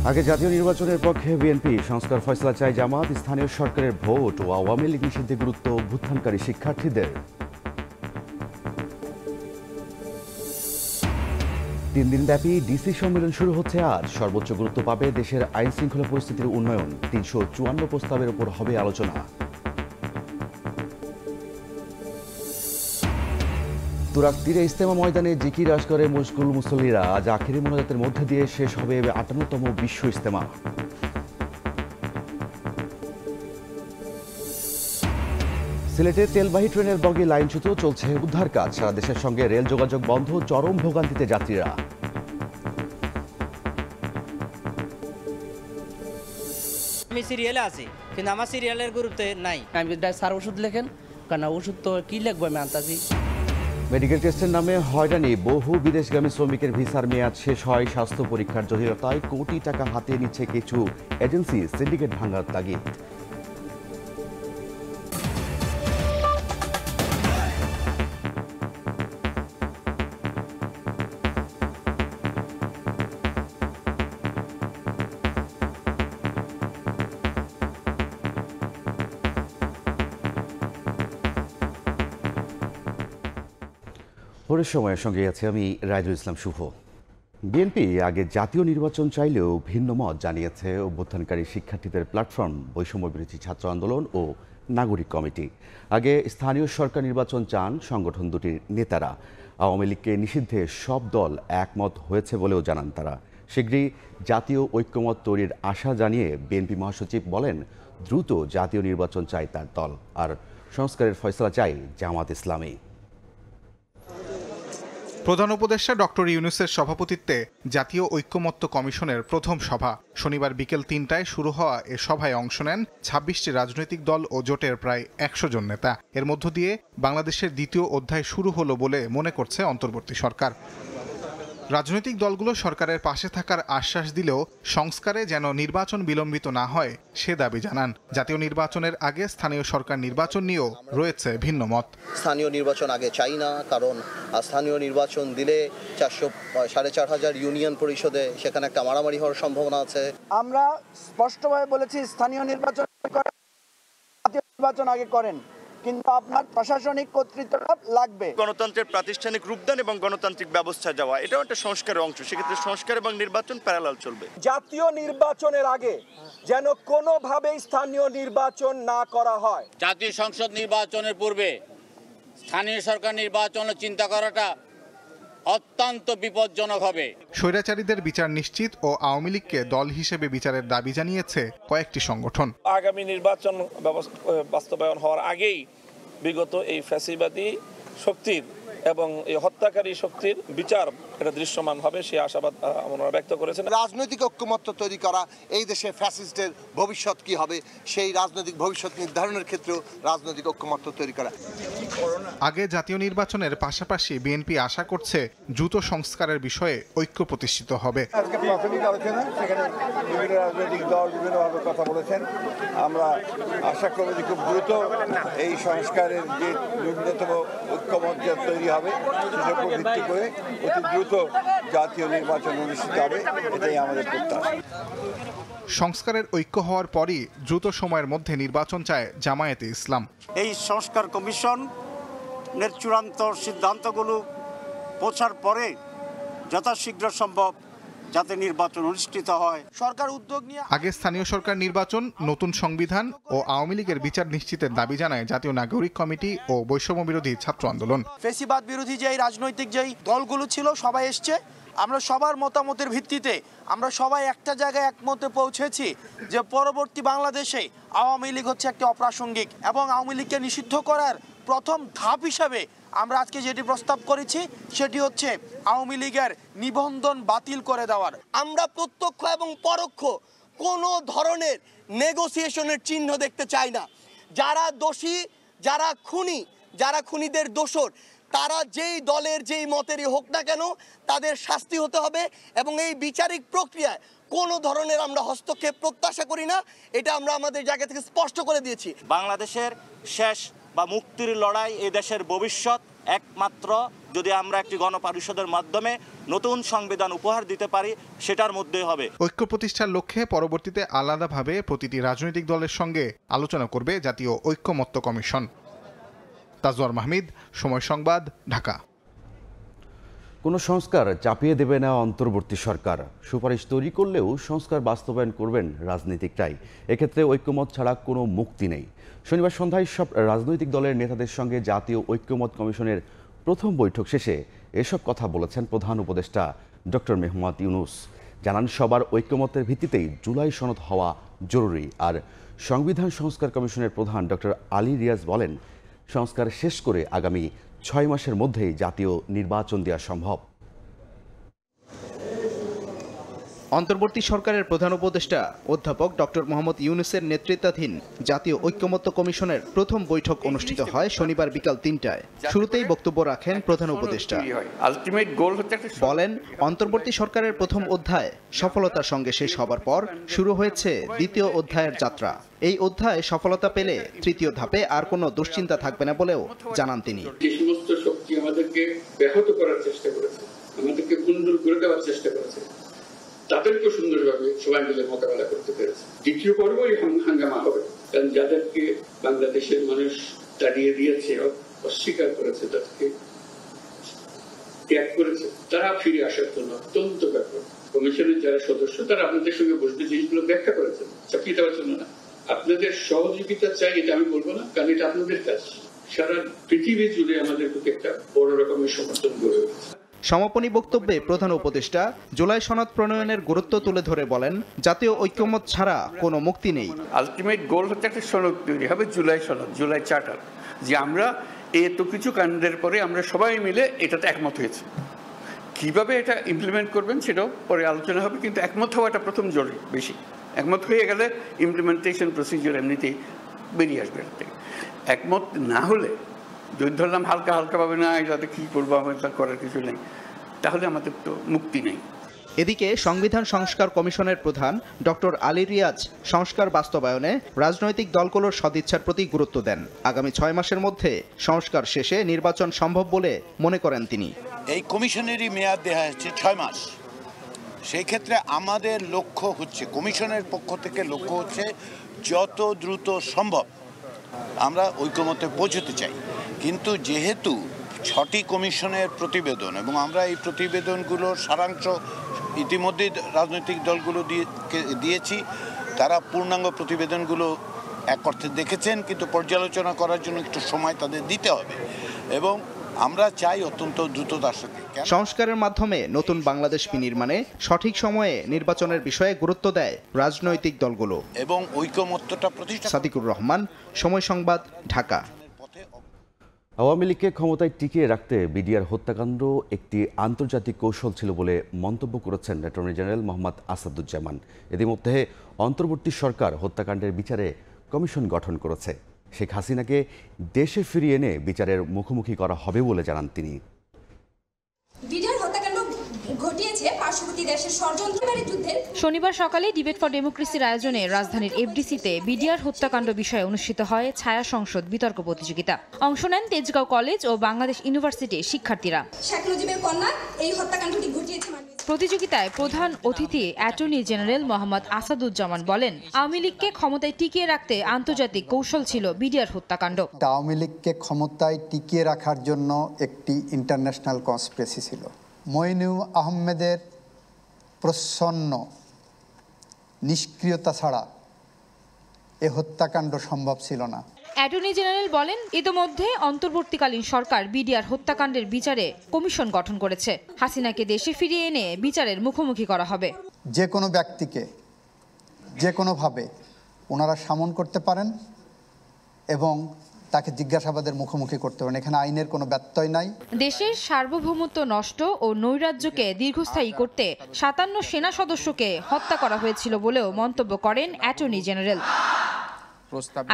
আগে জাতীয় নির্বাচনের পক্ষে বিএনপি, সংস্কার ফয়সালা চায় জামাত, স্থানীয় সরকারের ভোট ও আওয়ামী লীগ নিষিদ্ধে গুরুত্ব অভ্যুত্থানকারী শিক্ষার্থীদের। 3 দিনব্যাপী ডিসি সম্মেলন শুরু হচ্ছে আজ। সর্বোচ্চ গুরুত্ব পাবে দেশের আইন শৃঙ্খলা পরিস্থিতির উন্নয়ন। 354 প্রস্তাবের উপর হবে আলোচনা। তুরাগ তীরে ইজতেমা ময়দানে জিকির আজগরে মশগুল মুসল্লিরা। আজ আখেরি মোনাজাতের মধ্যে দিয়ে শেষ হবে 58তম বিশ্ব ইজতেমা। সিলেটে তেলবাহী ট্রেনের বগি লাইনচ্যুত, চলছে উদ্ধার কাজ। সারা দেশের সঙ্গে রেল যোগাযোগ বন্ধ, চরম ভোগান্তিতে যাত্রীরা। আমি সিরিয়ালে আছি, কিন্তু আমার সিরিয়ালের গুরুত্ব নাই। আমি স্যার ওষুধ লেখেন, কারণ ওষুধ তো কি লিখবো আমি আনতাছি। মেডিকেল টেস্টের নামে হয়রানি, বহু বিদেশগামী শ্রমিকের ভিসার মেয়াদ শেষ হয়। স্বাস্থ্য পরীক্ষার জটিলতায় কোটি টাকা হাতিয়ে নিচ্ছে কিছু এজেন্সি। সিন্ডিকেট ভাঙার তাগিদ। ভোরের সময়ের সঙ্গে আছে আমি রাইদুল ইসলাম শুভ। বিএনপি আগে জাতীয় নির্বাচন চাইলেও ভিন্ন মত জানিয়েছে অভ্যুত্থানকারী শিক্ষার্থীদের প্ল্যাটফর্ম, বৈষম্য বিরোধী ছাত্র আন্দোলন ও নাগরিক কমিটি। আগে স্থানীয় সরকার নির্বাচন চান সংগঠন দুটির নেতারা। আওয়ামী লীগকে নিষিদ্ধে সব দল একমত হয়েছে বলেও জানান তারা। শীঘ্রই জাতীয় ঐক্যমত তৈরির আশা জানিয়ে বিএনপি মহাসচিব বলেন, দ্রুত জাতীয় নির্বাচন চায় তার দল, আর সংস্কারের ফয়সালা চায় জামাত ইসলামী। প্রধান উপদেষ্টা ডক্টর ইউনূসের সভাপতিত্বে জাতীয় ঐক্যমত্য কমিশনের প্রথম সভা শনিবার বিকেল ৩টায় শুরু হওয়া এ সভায় অংশ নেন ২৬টি রাজনৈতিক দল ও জোটের প্রায় ১০০ জন নেতা। এর মধ্য দিয়ে বাংলাদেশের দ্বিতীয় অধ্যায় শুরু হলো বলে মনে করছে অন্তর্বর্তী সরকার। রাজনৈতিক দলগুলো সরকারের পাশে থাকার আশ্বাস দিলেও সংস্কারে যেন নির্বাচন বিলম্বিত না হয় সে দাবি জানান। জাতীয় নির্বাচনের আগে স্থানীয় সরকার নির্বাচন নিয়েও রয়েছে ভিন্ন মত। স্থানীয় নির্বাচন আগে চাই না, কারণ স্থানীয় নির্বাচন দিলে 4,500 ইউনিয়ন পরিষদে সেখানে একটা মারামারি হওয়ার সম্ভাবনা আছে। আমরা স্পষ্টভাবে বলেছি স্থানীয় নির্বাচন করেন, জাতীয় নির্বাচন আগে করেন, কিন্তু আপনার প্রশাসনিক কর্তৃত্ব লাগবে। গণতন্ত্রের প্রাতিষ্ঠানিক রূপদান এবং গণতান্ত্রিক ব্যবস্থা যাওয়া, এটাও একটা সংস্কারের অংশ। সেক্ষেত্রে সংস্কার এবং নির্বাচন প্যারালাল চলবে। জাতীয় নির্বাচনের আগে যেন কোনোভাবে স্থানীয় নির্বাচন না করা হয়। জাতীয় সংসদ নির্বাচনের পূর্বে স্থানীয় সরকার নির্বাচনের চিন্তা করাটা অত্যন্ত বিপজ্জনক হবে। স্বৈরাচারীদের বিচার নিশ্চিত ও আওয়ামী লীগকে দল হিসেবে বিচারের দাবি জানিয়েছে কয়েকটি সংগঠন। আগামী নির্বাচন বাস্তবায়ন হওয়ার আগেই বিগত এই ফ্যাসিবাদী শক্তির এবং এই হত্যাকারী শক্তির বিচার এটা দৃশ্যমান হবে, সে আশাবাদ আমরা ব্যক্ত করেছেন। রাজনৈতিক ঐক্যমত্য তৈরি করা, এই দেশে ফ্যাসিস্টের ভবিষ্যৎ কি হবে সেই রাজনৈতিক ভবিষ্যৎ নির্ধারণের ক্ষেত্রেও রাজনৈতিক ঐক্যমত্য তৈরি করা। আগে জাতীয় নির্বাচনের পাশাপাশি বিএনপি আশা করছে দ্রুত সংস্কারের বিষয়ে ঐক্য প্রতিষ্ঠিত হবে। আজকে প্রাথমিক আলোচনা, সেখানে বিভিন্ন রাজনৈতিক দল বিভিন্নভাবে কথা বলেছেন। আমরা আশা করব যে খুব দ্রুত এই সংস্কারের যে ন্যূনতম ঐক্যমত্য তৈরি হবে সেটার উপর ভিত্তি করে অতি দ্রুত জাতীয় নির্বাচন অনুষ্ঠিত হবে, এটাই আমাদের প্রত্যাশা। সংস্কারের ঐক্য হওয়ার পরই দ্রুত সময়ের মধ্যে নির্বাচন চায় জামায়াতে ইসলাম। এই সংস্কার কমিশনের চূড়ান্ত সিদ্ধান্তগুলো পৌঁছার পরে যথাশীঘ্র সম্ভব যাতে নির্বাচন অনুষ্ঠিত হয় সরকার উদ্যোগ নিয়ে। আগে স্থানীয় সরকার নির্বাচন, নতুন সংবিধান ও আওয়ামী লীগের বিচার নিশ্চিতের দাবি জানায় জাতীয় নাগরিক কমিটি ও বৈষম্য বিরোধী ছাত্র আন্দোলন। ফ্যাসিবাদ বিরোধী যেই রাজনৈতিক যেই দলগুলো ছিল সবাই এসছে, আমরা সবার মতামতের ভিত্তিতে আমরা সবাই একটা জায়গায় একমতে পৌঁছেছি যে পরবর্তী বাংলাদেশে আওয়ামী লীগ হচ্ছে একটি অপ্রাসঙ্গিক, এবং আওয়ামী লীগকে নিষিদ্ধ করার প্রথম ধাপ হিসাবে আমরা আজকে যেটি প্রস্তাব করেছি সেটি হচ্ছে আওয়ামী লীগের নিবন্ধন বাতিল করে দেওয়ার। আমরা প্রত্যক্ষ এবং পরোক্ষ কোনো ধরনের নেগোসিয়েশনের চিহ্ন দেখতে চাই না। যারা দোষী, যারা খুনি, যারা খুনিদের দোষর, তারা যেই দলের যেই মতেরই হোক না কেন তাদের শাস্তি হতে হবে, এবং এই বিচারিক প্রক্রিয়ায় কোনো ধরনের আমরা হস্তক্ষেপ প্রত্যাশা করি না। এটা আমরা আমাদের জায়গা থেকে স্পষ্ট করে দিয়েছি। বাংলাদেশের শেষ বা মুক্তির লড়াই, এই দেশের ভবিষ্যৎ একমাত্র যদি আমরা একটি গণপরিষদের মাধ্যমে নতুন সংবিধান উপহার দিতে পারি সেটার মধ্যেই হবে। ঐক্য প্রতিষ্ঠার লক্ষ্যে পরবর্তীতে আলাদাভাবে প্রতিটি রাজনৈতিক দলের সঙ্গে আলোচনা করবে জাতীয় ঐক্যমত্য কমিশন। তাজওয়ার মাহমিদ, সময় সংবাদ, ঢাকা। কোনো সংস্কার চাপিয়ে দেবে না অন্তর্বর্তী সরকার। সুপারিশ তৈরি করলেও সংস্কার বাস্তবায়ন করবেন রাজনীতিকরাই। এক্ষেত্রে ঐক্যমত ছাড়া কোনো মুক্তি নেই। শনিবার সন্ধ্যায় সব রাজনৈতিক দলের নেতাদের সঙ্গে জাতীয় ঐক্যমত কমিশনের প্রথম বৈঠক শেষে এসব কথা বলেছেন প্রধান উপদেষ্টা ডক্টর মোহাম্মদ ইউনূস। জানান, সবার ঐক্যমতের ভিত্তিতেই জুলাই সনদ হওয়া জরুরি। আর সংবিধান সংস্কার কমিশনের প্রধান ডক্টর আলী রিয়াজ বলেন, সংস্কার শেষ করে আগামী 6 মাসের মধ্যেই জাতীয় নির্বাচন দেওয়া সম্ভব। অন্তর্বর্তী সরকারের প্রধান উপদেষ্টা অধ্যাপক ডক্টর মোহাম্মদ ইউনূসের নেতৃত্বাধীন জাতীয় ঐক্যমত্য কমিশনের প্রথম বৈঠক অনুষ্ঠিত হয় শনিবার বিকাল 3টায়। শুরুতেই বক্তব্য রাখেন প্রধান উপদেষ্টা। বলেন, অন্তর্বর্তী সরকারের প্রথম অধ্যায় সফলতার সঙ্গে শেষ হবার পর শুরু হয়েছে দ্বিতীয় অধ্যায়ের যাত্রা। এই অধ্যায় সফলতা পেলে তৃতীয় ধাপে আর কোনো দুশ্চিন্তা থাকবে না বলেও জানান তিনি। যে সমস্ত শক্তি আমাদেরকে ব্যাহত করার চেষ্টা করেছে, আমাদেরকে কুণ্ডল করে দেওয়ার চেষ্টা করেছে, তাদেরকে সুন্দরভাবে সবাই মিলে মোকাবেলা করতে পেরেছে। দ্বিতীয় পর্বই হাঙ্গামা হবে, কারণ যাদেরকে বাংলাদেশের মানুষ তাড়িয়ে দিয়েছে, অস্বীকার করেছে, তাদেরকে ত্যাগ করেছে, তারা ফিরে আসার জন্য অত্যন্ত ব্যাপক। কমিশনের যারা সদস্য তারা আপনাদের সঙ্গে বসবে, জিনিসগুলো ব্যাখ্যা করেছেন, চাপিয়ে দেওয়ার জন্য না। আপনাদের সহযোগিতা চাই, এটা আমি বলবো না, কারণ এটা আপনাদের কাজ। সারা পৃথিবী জুড়ে আমাদের প্রতি একটা বড় রকমের সমর্থন গড়ে উঠেছে। সমাপনী বক্তব্যে প্রধান উপদেষ্টা জুলাই সনদ প্রণয়নের গুরুত্ব তুলে ধরে বলেন, জাতীয় ঐক্যমত ছাড়া কোনো মুক্তি নেই। আলটিমেট গোল হচ্ছে একটা সনদ তৈরি হবে, জুলাই সনদ, জুলাই চার্টার, যে আমরা এত কিছু কাণ্ডের পরে আমরা সবাই মিলে এটাতে একমত হয়েছে। কিভাবে এটা ইমপ্লিমেন্ট করবেন সেটাও পরে আলোচনা হবে, কিন্তু একমত হওয়াটা প্রথম জরুরি। বেশি একমত হয়ে গেলে ইমপ্লিমেন্টেশন প্রসিজিওর এমনিতেই বেরিয়ে আসবে। একমত না হলে যদি ধরলাম হালকা হালকা ভাবে না, যাতে কি করবো আমাদের করার কিছু নেই, তাহলে আমাদের তো মুক্তি নেই। এদিকে সংবিধান সংস্কার কমিশনের প্রধান ডক্টর আলী রিয়াজ সংস্কার বাস্তবায়নে রাজনৈতিক দলগুলোর সদিচ্ছার প্রতি গুরুত্ব দেন। আগামী 6 মাসের মধ্যে সংস্কার শেষে নির্বাচন সম্ভব বলে মনে করেন তিনি। এই কমিশনেরই মেয়াদ দেওয়া হচ্ছে 6 মাস। সেই ক্ষেত্রে আমাদের লক্ষ্য হচ্ছে, কমিশনের পক্ষ থেকে লক্ষ্য হচ্ছে যত দ্রুত সম্ভব আমরা ঐক্যমতে পৌঁছতে চাই। কিন্তু যেহেতু 6টি কমিশনের প্রতিবেদন এবং আমরা এই প্রতিবেদনগুলোর সারাংশ ইতিমধ্যেই রাজনৈতিক দলগুলো দিয়েছি, তারা পূর্ণাঙ্গ প্রতিবেদনগুলো এক অর্থে দেখেছেন, কিন্তু পর্যালোচনা করার জন্য একটু সময় তাদের দিতে হবে এবং আমরা চাই অত্যন্ত দ্রুততার সাথে সংস্কারের মাধ্যমে নতুন বাংলাদেশ বিনির্মাণে সঠিক সময়ে নির্বাচনের বিষয়ে গুরুত্ব দেয় রাজনৈতিক দলগুলো এবং ঐক্যমত্যটা প্রতিষ্ঠা। সাদিকুর রহমান, সময় সংবাদ, ঢাকা। আওয়ামী লীগকে ক্ষমতায় টিকিয়ে রাখতে বিডিআর হত্যাকাণ্ড একটি আন্তর্জাতিক কৌশল ছিল বলে মন্তব্য করেছেন অ্যাটর্নি জেনারেল মোহাম্মদ আসাদুজ্জামান। ইতিমধ্যে অন্তর্বর্তী সরকার হত্যাকাণ্ডের বিচারে কমিশন গঠন করেছে। শেখ হাসিনাকে দেশে ফিরিয়ে এনে বিচারের মুখোমুখি করা হবে বলে জানান তিনি। শনিবার সকালে ডিবেট ফর ডেমোক্রেসির আয়োজনে রাজধানীর এফডিসিতে বিডিআর হত্যাকাণ্ড বিষয়ে অনুষ্ঠিত হয় ছায়া সংসদ বিতর্ক প্রতিযোগিতা। অংশ নেন তেজগাঁও কলেজ ও বাংলাদেশ ইউনিভার্সিটির শিক্ষার্থীরা। প্রতিযোগিতায় প্রধান অতিথি অ্যাটর্নি জেনারেল মোহাম্মদ আসাদুজ্জামান বলেন, আওয়ামী লীগকে ক্ষমতায় টিকিয়ে রাখতে আন্তর্জাতিক কৌশল ছিল বিডিআর হত্যাকাণ্ড। আওয়ামী লীগকে ক্ষমতায় টিকিয়ে রাখার জন্য একটি ইন্টারন্যাশনাল কনস্পিরেসি ছিল। মইনুল আহমেদের প্রচ্ছন্ন নিষ্ক্রিয়তা ছাড়া এ হত্যাকাণ্ড সম্ভব ছিল না। অ্যাটর্নি জেনারেল বলেন, ইতোমধ্যে অন্তর্বর্তীকালীন সরকার বিডিআর হত্যাকাণ্ডের বিচারে কমিশন গঠন করেছে। হাসিনাকে দেশে ফিরিয়ে এনে বিচারের মুখোমুখি করা হবে। যে কোনো ব্যক্তিকে যে কোনোভাবে ওনারা শামন করতে পারেন এবং তাকে জিজ্ঞাসাবাদের মুখোমুখি করতে পারেন। এখানে আইনের কোনো ব্যত্যয় নাই। দেশের সার্বভৌমত্ব নষ্ট ও নৈরাজ্যকে দীর্ঘস্থায়ী করতে 57 সেনা সদস্যকে হত্যা করা হয়েছিল বলেও মন্তব্য করেন অ্যাটর্নি জেনারেল।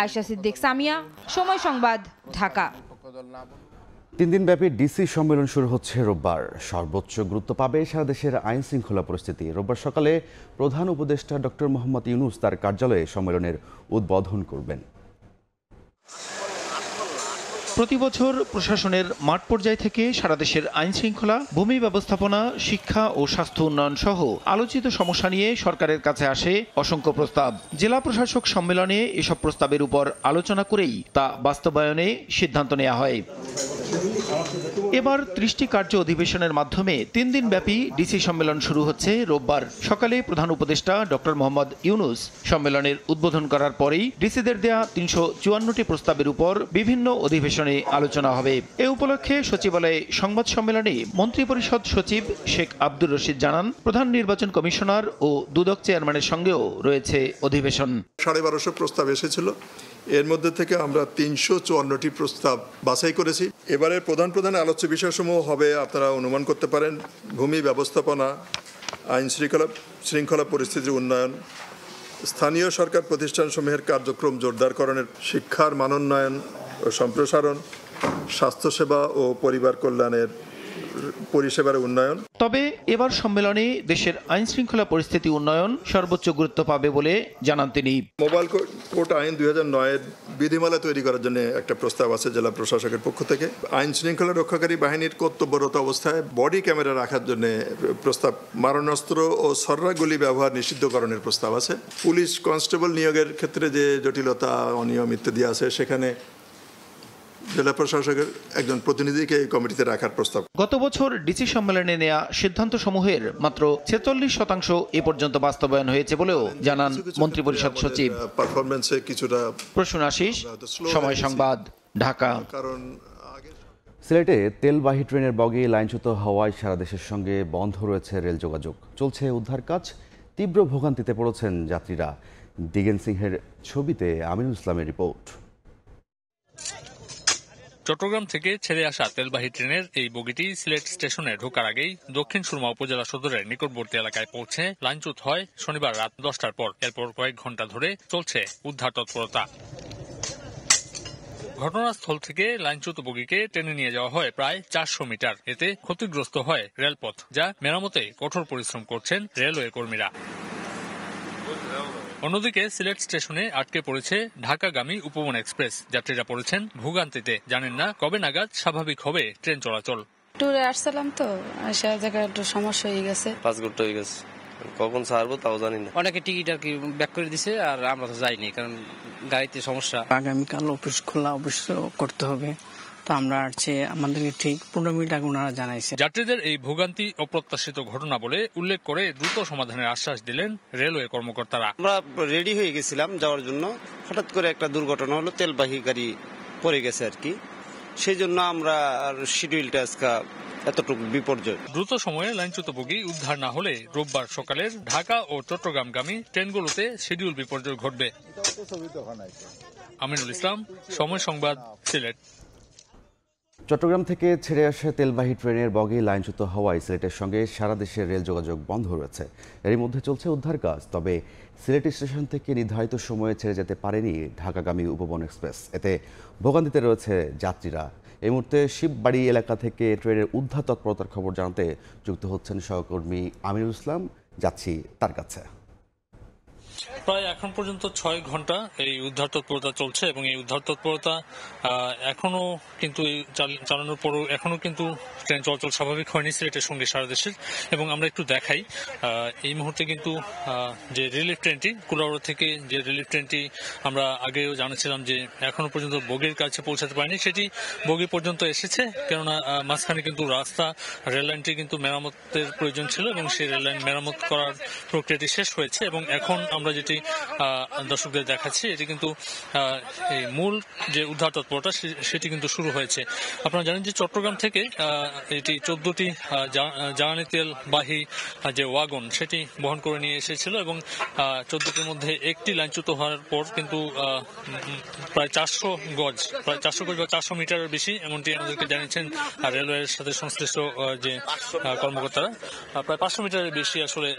আয়েশা সিদ্দিক, সামিয়া, সময় সংবাদ, ঢাকা। 3 দিনব্যাপী ডিসি সম্মেলন শুরু হচ্ছে রোববার। সর্বোচ্চ গুরুত্ব পাবে সারা দেশের আইন শৃঙ্খলা পরিস্থিতি। রোববার সকালে প্রধান উপদেষ্টা ডক্টর মোহাম্মদ ইউনূস তার কার্যালয়ে সম্মেলনের উদ্বোধন করবেন। প্রতি বছর প্রশাসনের মাঠ পর্যায় থেকে সারা দেশের আইন শৃঙ্খলা, ভূমি ব্যবস্থাপনা, শিক্ষা ও স্বাস্থ্য উন্নয়ন সহ আলোচিত সমস্যা নিয়ে সরকারের কাছে আসে অসংখ্য প্রস্তাব। জেলা প্রশাসক সম্মেলনে এসব প্রস্তাবের উপর আলোচনা করেই তা বাস্তবায়নে সিদ্ধান্ত নেওয়া হয়। এবার 30টি কার্য অধিবেশনের মাধ্যমে 3 দিনব্যাপী ডিসি সম্মেলন শুরু হচ্ছে রোববার সকালে। প্রধান উপদেষ্টা ডক্টর মোহাম্মদ ইউনূস সম্মেলনের উদ্বোধন করার পরেই ডিসিদের দেয়া 354টি প্রস্তাবের উপর বিভিন্ন অধিবেশনে আলোচনা হবে। এ উপলক্ষে সচিবালয়ে সংবাদ সম্মেলনে মন্ত্রিপরিষদ সচিব শেখ আব্দুর রশিদ জানান, প্রধান নির্বাচন কমিশনার ও দুদক চেয়ারম্যানের সঙ্গেও রয়েছে অধিবেশন। 1250 প্রস্তাব এসেছিল, এর মধ্যে থেকে আমরা 354টি প্রস্তাব বাছাই করেছি। এবারের প্রধান প্রধান আলোচ্য বিষয়সমূহ হবে, আপনারা অনুমান করতে পারেন, ভূমি ব্যবস্থাপনা, আইন শৃঙ্খলা পরিস্থিতির উন্নয়ন, স্থানীয় সরকার প্রতিষ্ঠানসমূহের কার্যক্রম জোরদারকরণের, শিক্ষার মানোন্নয়ন ও সম্প্রসারণ, স্বাস্থ্যসেবা ও পরিবার কল্যাণের পরিষেবার উন্নয়ন। তবে এবার সম্মেলনে দেশের আইন শৃঙ্খলা পরিস্থিতি উন্নয়ন সর্বোচ্চ গুরুত্ব পাবে বলে জানান তিনি। মোবাইল কোর্ট আইন 2009-এর বিধিমালা তৈরি করার জন্য একটা প্রস্তাব আছে জেলা প্রশাসকের পক্ষ থেকে। আইন শৃঙ্খলা রক্ষাকারী বাহিনীর কর্তব্যরত অবস্থায় বডি ক্যামেরা রাখার জন্য প্রস্তাব, মারণাস্ত্র ও সররাগুলি ব্যবহার নিষিদ্ধকরণের প্রস্তাব আছে। পুলিশ কনস্টেবল নিয়োগের ক্ষেত্রে যে জটিলতা, অনিয়ম ইত্যাদি আছে, সেখানে জেলা প্রশাসকের একজন প্রতিনিধিকে এই কমিটিতে রাখার প্রস্তাব। গত বছর ডিসি সম্মেলনে নেওয়া সিদ্ধান্ত সমূহের মাত্র 46% এ পর্যন্ত বাস্তবায়ন হয়েছে বলেও জানান মন্ত্রিপরিষদ সচিব। পারফরম্যান্সে কিছুটা প্রসূন আশিস, সময় সংবাদ, ঢাকা। সিলেটে তেলবাহী ট্রেনের বগি লাইনচ্যুত হওয়ায় সারা দেশের সঙ্গে বন্ধ রয়েছে রেল যোগাযোগ। চলছে উদ্ধার কাজ। তীব্র ভোগান্তিতে পড়েছেন যাত্রীরা। দিগেন সিংহের ছবিতে আমিনুল ইসলামের রিপোর্ট। চট্টগ্রাম থেকে ছেড়ে আসা তেলবাহী ট্রেনের এই বগিটি সিলেট স্টেশনে ঢোকার আগেই দক্ষিণ সুরমা উপজেলা সদরের নিকটবর্তী এলাকায় পৌঁছে লাইনচ্যুত হয় শনিবার রাত 10টার পর। এরপর কয়েক ঘন্টা ধরে চলছে উদ্ধার তৎপরতা। ঘটনাস্থল থেকে লাইনচ্যুত বগিকে টেনে নিয়ে যাওয়া হয় প্রায় 400 মিটার। এতে ক্ষতিগ্রস্ত হয় রেলপথ, যা মেরামতে কঠোর পরিশ্রম করছেন রেলওয়ে কর্মীরা। অন্যদিকে সিলেট স্টেশনে আটকে পড়েছে ঢাকাগামী উপবন এক্সপ্রেস। যাত্রীরা পড়েছেন ভোগান্তিতে, জানেন না কবে নাগাদ স্বাভাবিক হবে ট্রেন চলাচল। ট্যুরে আসছিলাম তো, সে জায়গায় একটু সমস্যা হয়ে গেছে, 5 ঘন্টা হয়ে গেছে, কখন ছাড়বো তাও জানি না। অনেকে টিকিট আর কি ব্যাক করে দিছে, আর আমরা তো যাইনি কারণ গাড়িতে সমস্যা। আগামীকাল অফিস খোলা, অফিস করতে হবে, তো আমরা আসছি, আমাদেরকে ঠিক 15 মিনিট আগে ওনারা জানাইছে। যাত্রীদের এই ভোগান্তি অপ্রত্যাশিত ঘটনা বলে উল্লেখ করে দ্রুত সমাধানের আশ্বাস দিলেন রেলওয়ে কর্মকর্তারা। আমরা রেডি হয়ে গেছিলাম যাওয়ার জন্য, হঠাৎ করে একটা দুর্ঘটনা হলো, তেলবাহী গাড়ি পড়ে গেছে আর কি, সেই জন্য আমরা শিডিউলটা আজকে এতটুকু বিপর্যয়। দ্রুত সময়ে লাইনচ্যুত বগি উদ্ধার না হলে রোববার সকালের ঢাকা ও চট্টগ্রামগামী ট্রেনগুলোতে শিডিউল বিপর্যয় ঘটবে। আমিনুল ইসলাম, সময় সংবাদ, সিলেট। চট্টগ্রাম থেকে ছেড়ে আসা তেলবাহী ট্রেনের বগি লাইনচ্যুত হওয়ায় সিলেটের সঙ্গে সারা দেশের রেল যোগাযোগ বন্ধ রয়েছে। এরই মধ্যে চলছে উদ্ধার কাজ। তবে সিলেট স্টেশন থেকে নির্ধারিত সময়ে ছেড়ে যেতে পারেনি ঢাকাগামী উপবন এক্সপ্রেস। এতে ভোগান্তিতে রয়েছে যাত্রীরা। এই মুহূর্তে শিববাড়ি এলাকা থেকে ট্রেনের উদ্ধার তৎপরতার খবর জানাতে যুক্ত হচ্ছেন সহকর্মী আমিনুল ইসলাম। যাচ্ছি তার কাছে। প্রায় এখন পর্যন্ত 6 ঘন্টা এই উদ্ধার তৎপরতা চলছে এবং এই উদ্ধার তৎপরতা এখনো কিন্তু চালানোর পরও এখনো কিন্তু ট্রেন চলাচল স্বাভাবিক হয়নি সিলেটের সঙ্গে সারা দেশের। এবং আমরা একটু দেখাই, এই মুহূর্তে কিন্তু যে রিলিফ ট্রেনটি কুলাউড়া থেকে, যে রিলিফ ট্রেনটি আমরা আগেও জানাচ্ছিলাম যে এখনো পর্যন্ত বগির কাছে পৌঁছাতে পারেনি, সেটি বগি পর্যন্ত এসেছে। কেননা মাঝখানে কিন্তু রাস্তা, রেল লাইনটি কিন্তু মেরামতের প্রয়োজন ছিল এবং সেই রেল লাইন মেরামত করার প্রক্রিয়াটি শেষ হয়েছে। এবং এখন আমরা যেটি দর্শকদের দেখাচ্ছি, এটি কিন্তু এই মূল যে উদ্ধার তৎপরতা সেটি কিন্তু শুরু হয়েছে। আপনারা জানেন যে চট্টগ্রাম থেকে এটি 14টি জ্বালানি তেল বাহী যে ওয়াগন সেটি বহন করে নিয়ে এসেছিল এবং 14টির মধ্যে একটি লাইনচ্যুত হওয়ার পর কিন্তু প্রায় 400 গজ বা 400 মিটারের বেশি, এমনটি আমাদেরকে জানিয়েছেন রেলওয়ের সাথে সংশ্লিষ্ট যে কর্মকর্তারা। প্রায় 500 মিটারের বেশি আসলে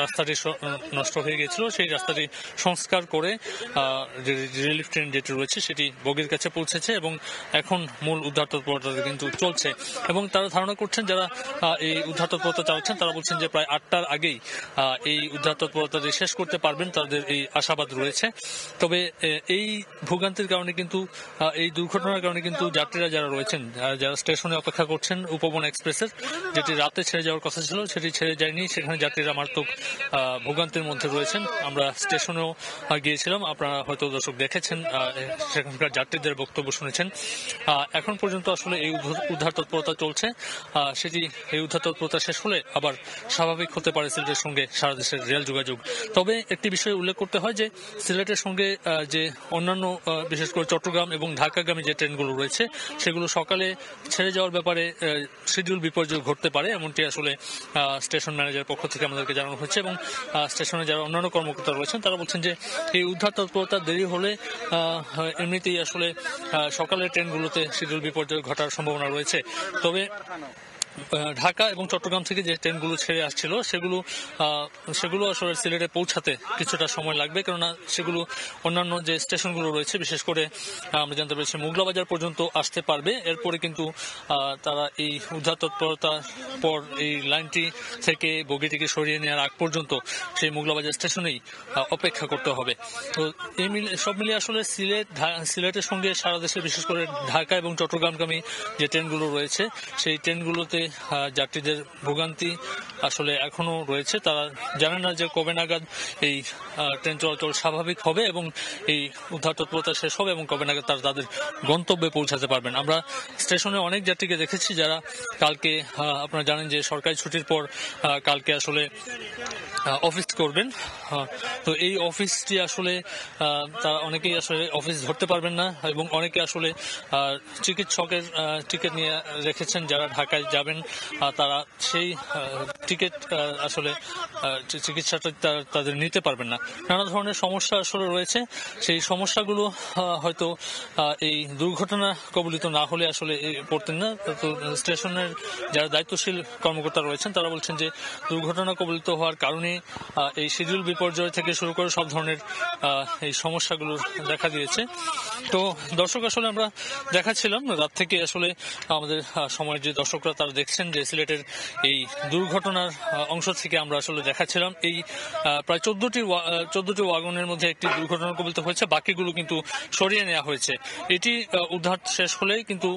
রাস্তাটি নষ্ট হয়ে গিয়েছিল সেই রাস্তাটি সংস্কার করে রিলিফ ট্রেন যেটি রয়েছে সেটি বগির কাছে পৌঁছেছে এবং এখন মূল উদ্ধার তৎপরতা কিন্তু চলছে এবং তারা ধারণা করছেন যারা এই উদ্ধার তৎপরতা চালাচ্ছেন তারা বলছেন যে প্রায় 8টার আগেই এই উদ্ধার তৎপরতা শেষ করতে পারবেন, তাদের এই আশাবাদ রয়েছে। তবে এই ভোগান্তির কারণে কিন্তু এই দুর্ঘটনার কারণে কিন্তু যাত্রীরা যারা রয়েছেন, যারা স্টেশনে অপেক্ষা করছেন উপবন এক্সপ্রেসের, যেটি রাতে ছেড়ে যাওয়ার কথা ছিল সেটি ছেড়ে যায়নি, সেখানে যাত্রীরা মারাত্মক ভোগান্তির মধ্যে রয়েছেন। আমরা স্টেশনেও গিয়েছিলাম, আপনারা হয়তো দর্শক দেখেছেন, সেখানকার যাত্রীদের বক্তব্য শুনেছেন। এখন পর্যন্ত আসলে এই উদ্ধার তৎপরতা চলছে, সেটি এই উদ্ধার তৎপরতা শেষ হলে আবার স্বাভাবিক হতে পারে সিলেটের সঙ্গে সারা দেশের রেল যোগাযোগ। তবে একটি বিষয় উল্লেখ করতে হয় যে সিলেটের সঙ্গে যে অন্যান্য বিশেষ করে চট্টগ্রাম এবং ঢাকাগামী যে ট্রেনগুলো রয়েছে সেগুলো সকালে ছেড়ে যাওয়ার ব্যাপারে শিডিউল বিপর্যয় ঘটতে পারে, এমনটি আসলে স্টেশন ম্যানেজারের পক্ষ থেকে আমাদেরকে জানানো হয়েছে এবং স্টেশনে যারা অন্যান্য কর্মকর্তা রয়েছেন তারা বলছেন যে এই উদ্ধার তৎপরতা দেরি হলে এমনিতেই আসলে সকালের ট্রেনগুলোতে শিডিউল বিপর্যয় ঘটার সম্ভাবনা রয়েছে। তবে ঢাকা এবং চট্টগ্রাম থেকে যে ট্রেনগুলো ছেড়ে আসছিল সেগুলো আসলে সিলেটে পৌঁছাতে কিছুটা সময় লাগবে, কেননা সেগুলো অন্যান্য যে স্টেশনগুলো রয়েছে বিশেষ করে আমরা জানতে পেরেছি মোগলাবাজার পর্যন্ত আসতে পারবে। এরপরে কিন্তু তারা এই উদ্ধার তৎপরতার পর এই লাইনটি থেকে বগিটিকে সরিয়ে নেওয়ার আগ পর্যন্ত সেই মোগলাবাজার স্টেশনেই অপেক্ষা করতে হবে। তো এই সব মিলিয়ে আসলে সিলেটের সঙ্গে সারা দেশে বিশেষ করে ঢাকা এবং চট্টগ্রামগামী যে ট্রেনগুলো রয়েছে সেই ট্রেনগুলোতে যাত্রীদের ভোগান্তি আসলে এখনো রয়েছে। তারা জানেন না যে কবে নাগাদ এই ট্রেন চলাচল স্বাভাবিক হবে এবং এই উদ্ধার তৎপরতা শেষ হবে এবং কবে নাগাদ তারা তাদের গন্তব্যে পৌঁছাতে পারবেন। আমরা স্টেশনে অনেক যাত্রীকে দেখেছি যারা কালকে, আপনারা জানেন যে সরকারি ছুটির পর কালকে আসলে অফিস করবেন। তো এই অফিসটি আসলে তারা অনেকেই আসলে অফিস ধরতে পারবেন না এবং অনেকে আসলে চিকিৎসকের টিকিট নিয়ে রেখেছেন, যারা ঢাকায় যাবেন তারা সেই টিকিট আসলে চিকিৎসাটা তাদের নিতে পারবেন না। নানা ধরনের সমস্যা আসলে রয়েছে, সেই সমস্যাগুলো হয়তো এই দুর্ঘটনা কবলিত না হলে আসলে পড়তেন না। তো স্টেশনের যারা দায়িত্বশীল কর্মকর্তা রয়েছেন তারা বলছেন যে দুর্ঘটনা কবলিত হওয়ার কারণে এই শিডিউল বিপর্যয় থেকে শুরু করে সব ধরনের এই সমস্যাগুলো দেখা দিয়েছে। তো দর্শক আসলে আমরা দেখাচ্ছিলাম রাত থেকে আসলে আমাদের সময়ের যে দর্শকরা তারা দেখছেন যে সিলেটের এই দুর্ঘটনার অংশ থেকে আমরা আসলে দেখাচ্ছিলাম এই প্রায় 14টি ওয়াগনের মধ্যে একটি দুর্ঘটনা কবলিত হয়েছে, বাকিগুলো কিন্তু সরিয়ে নেওয়া হয়েছে। এটি উদ্ধার শেষ হলেই কিন্তু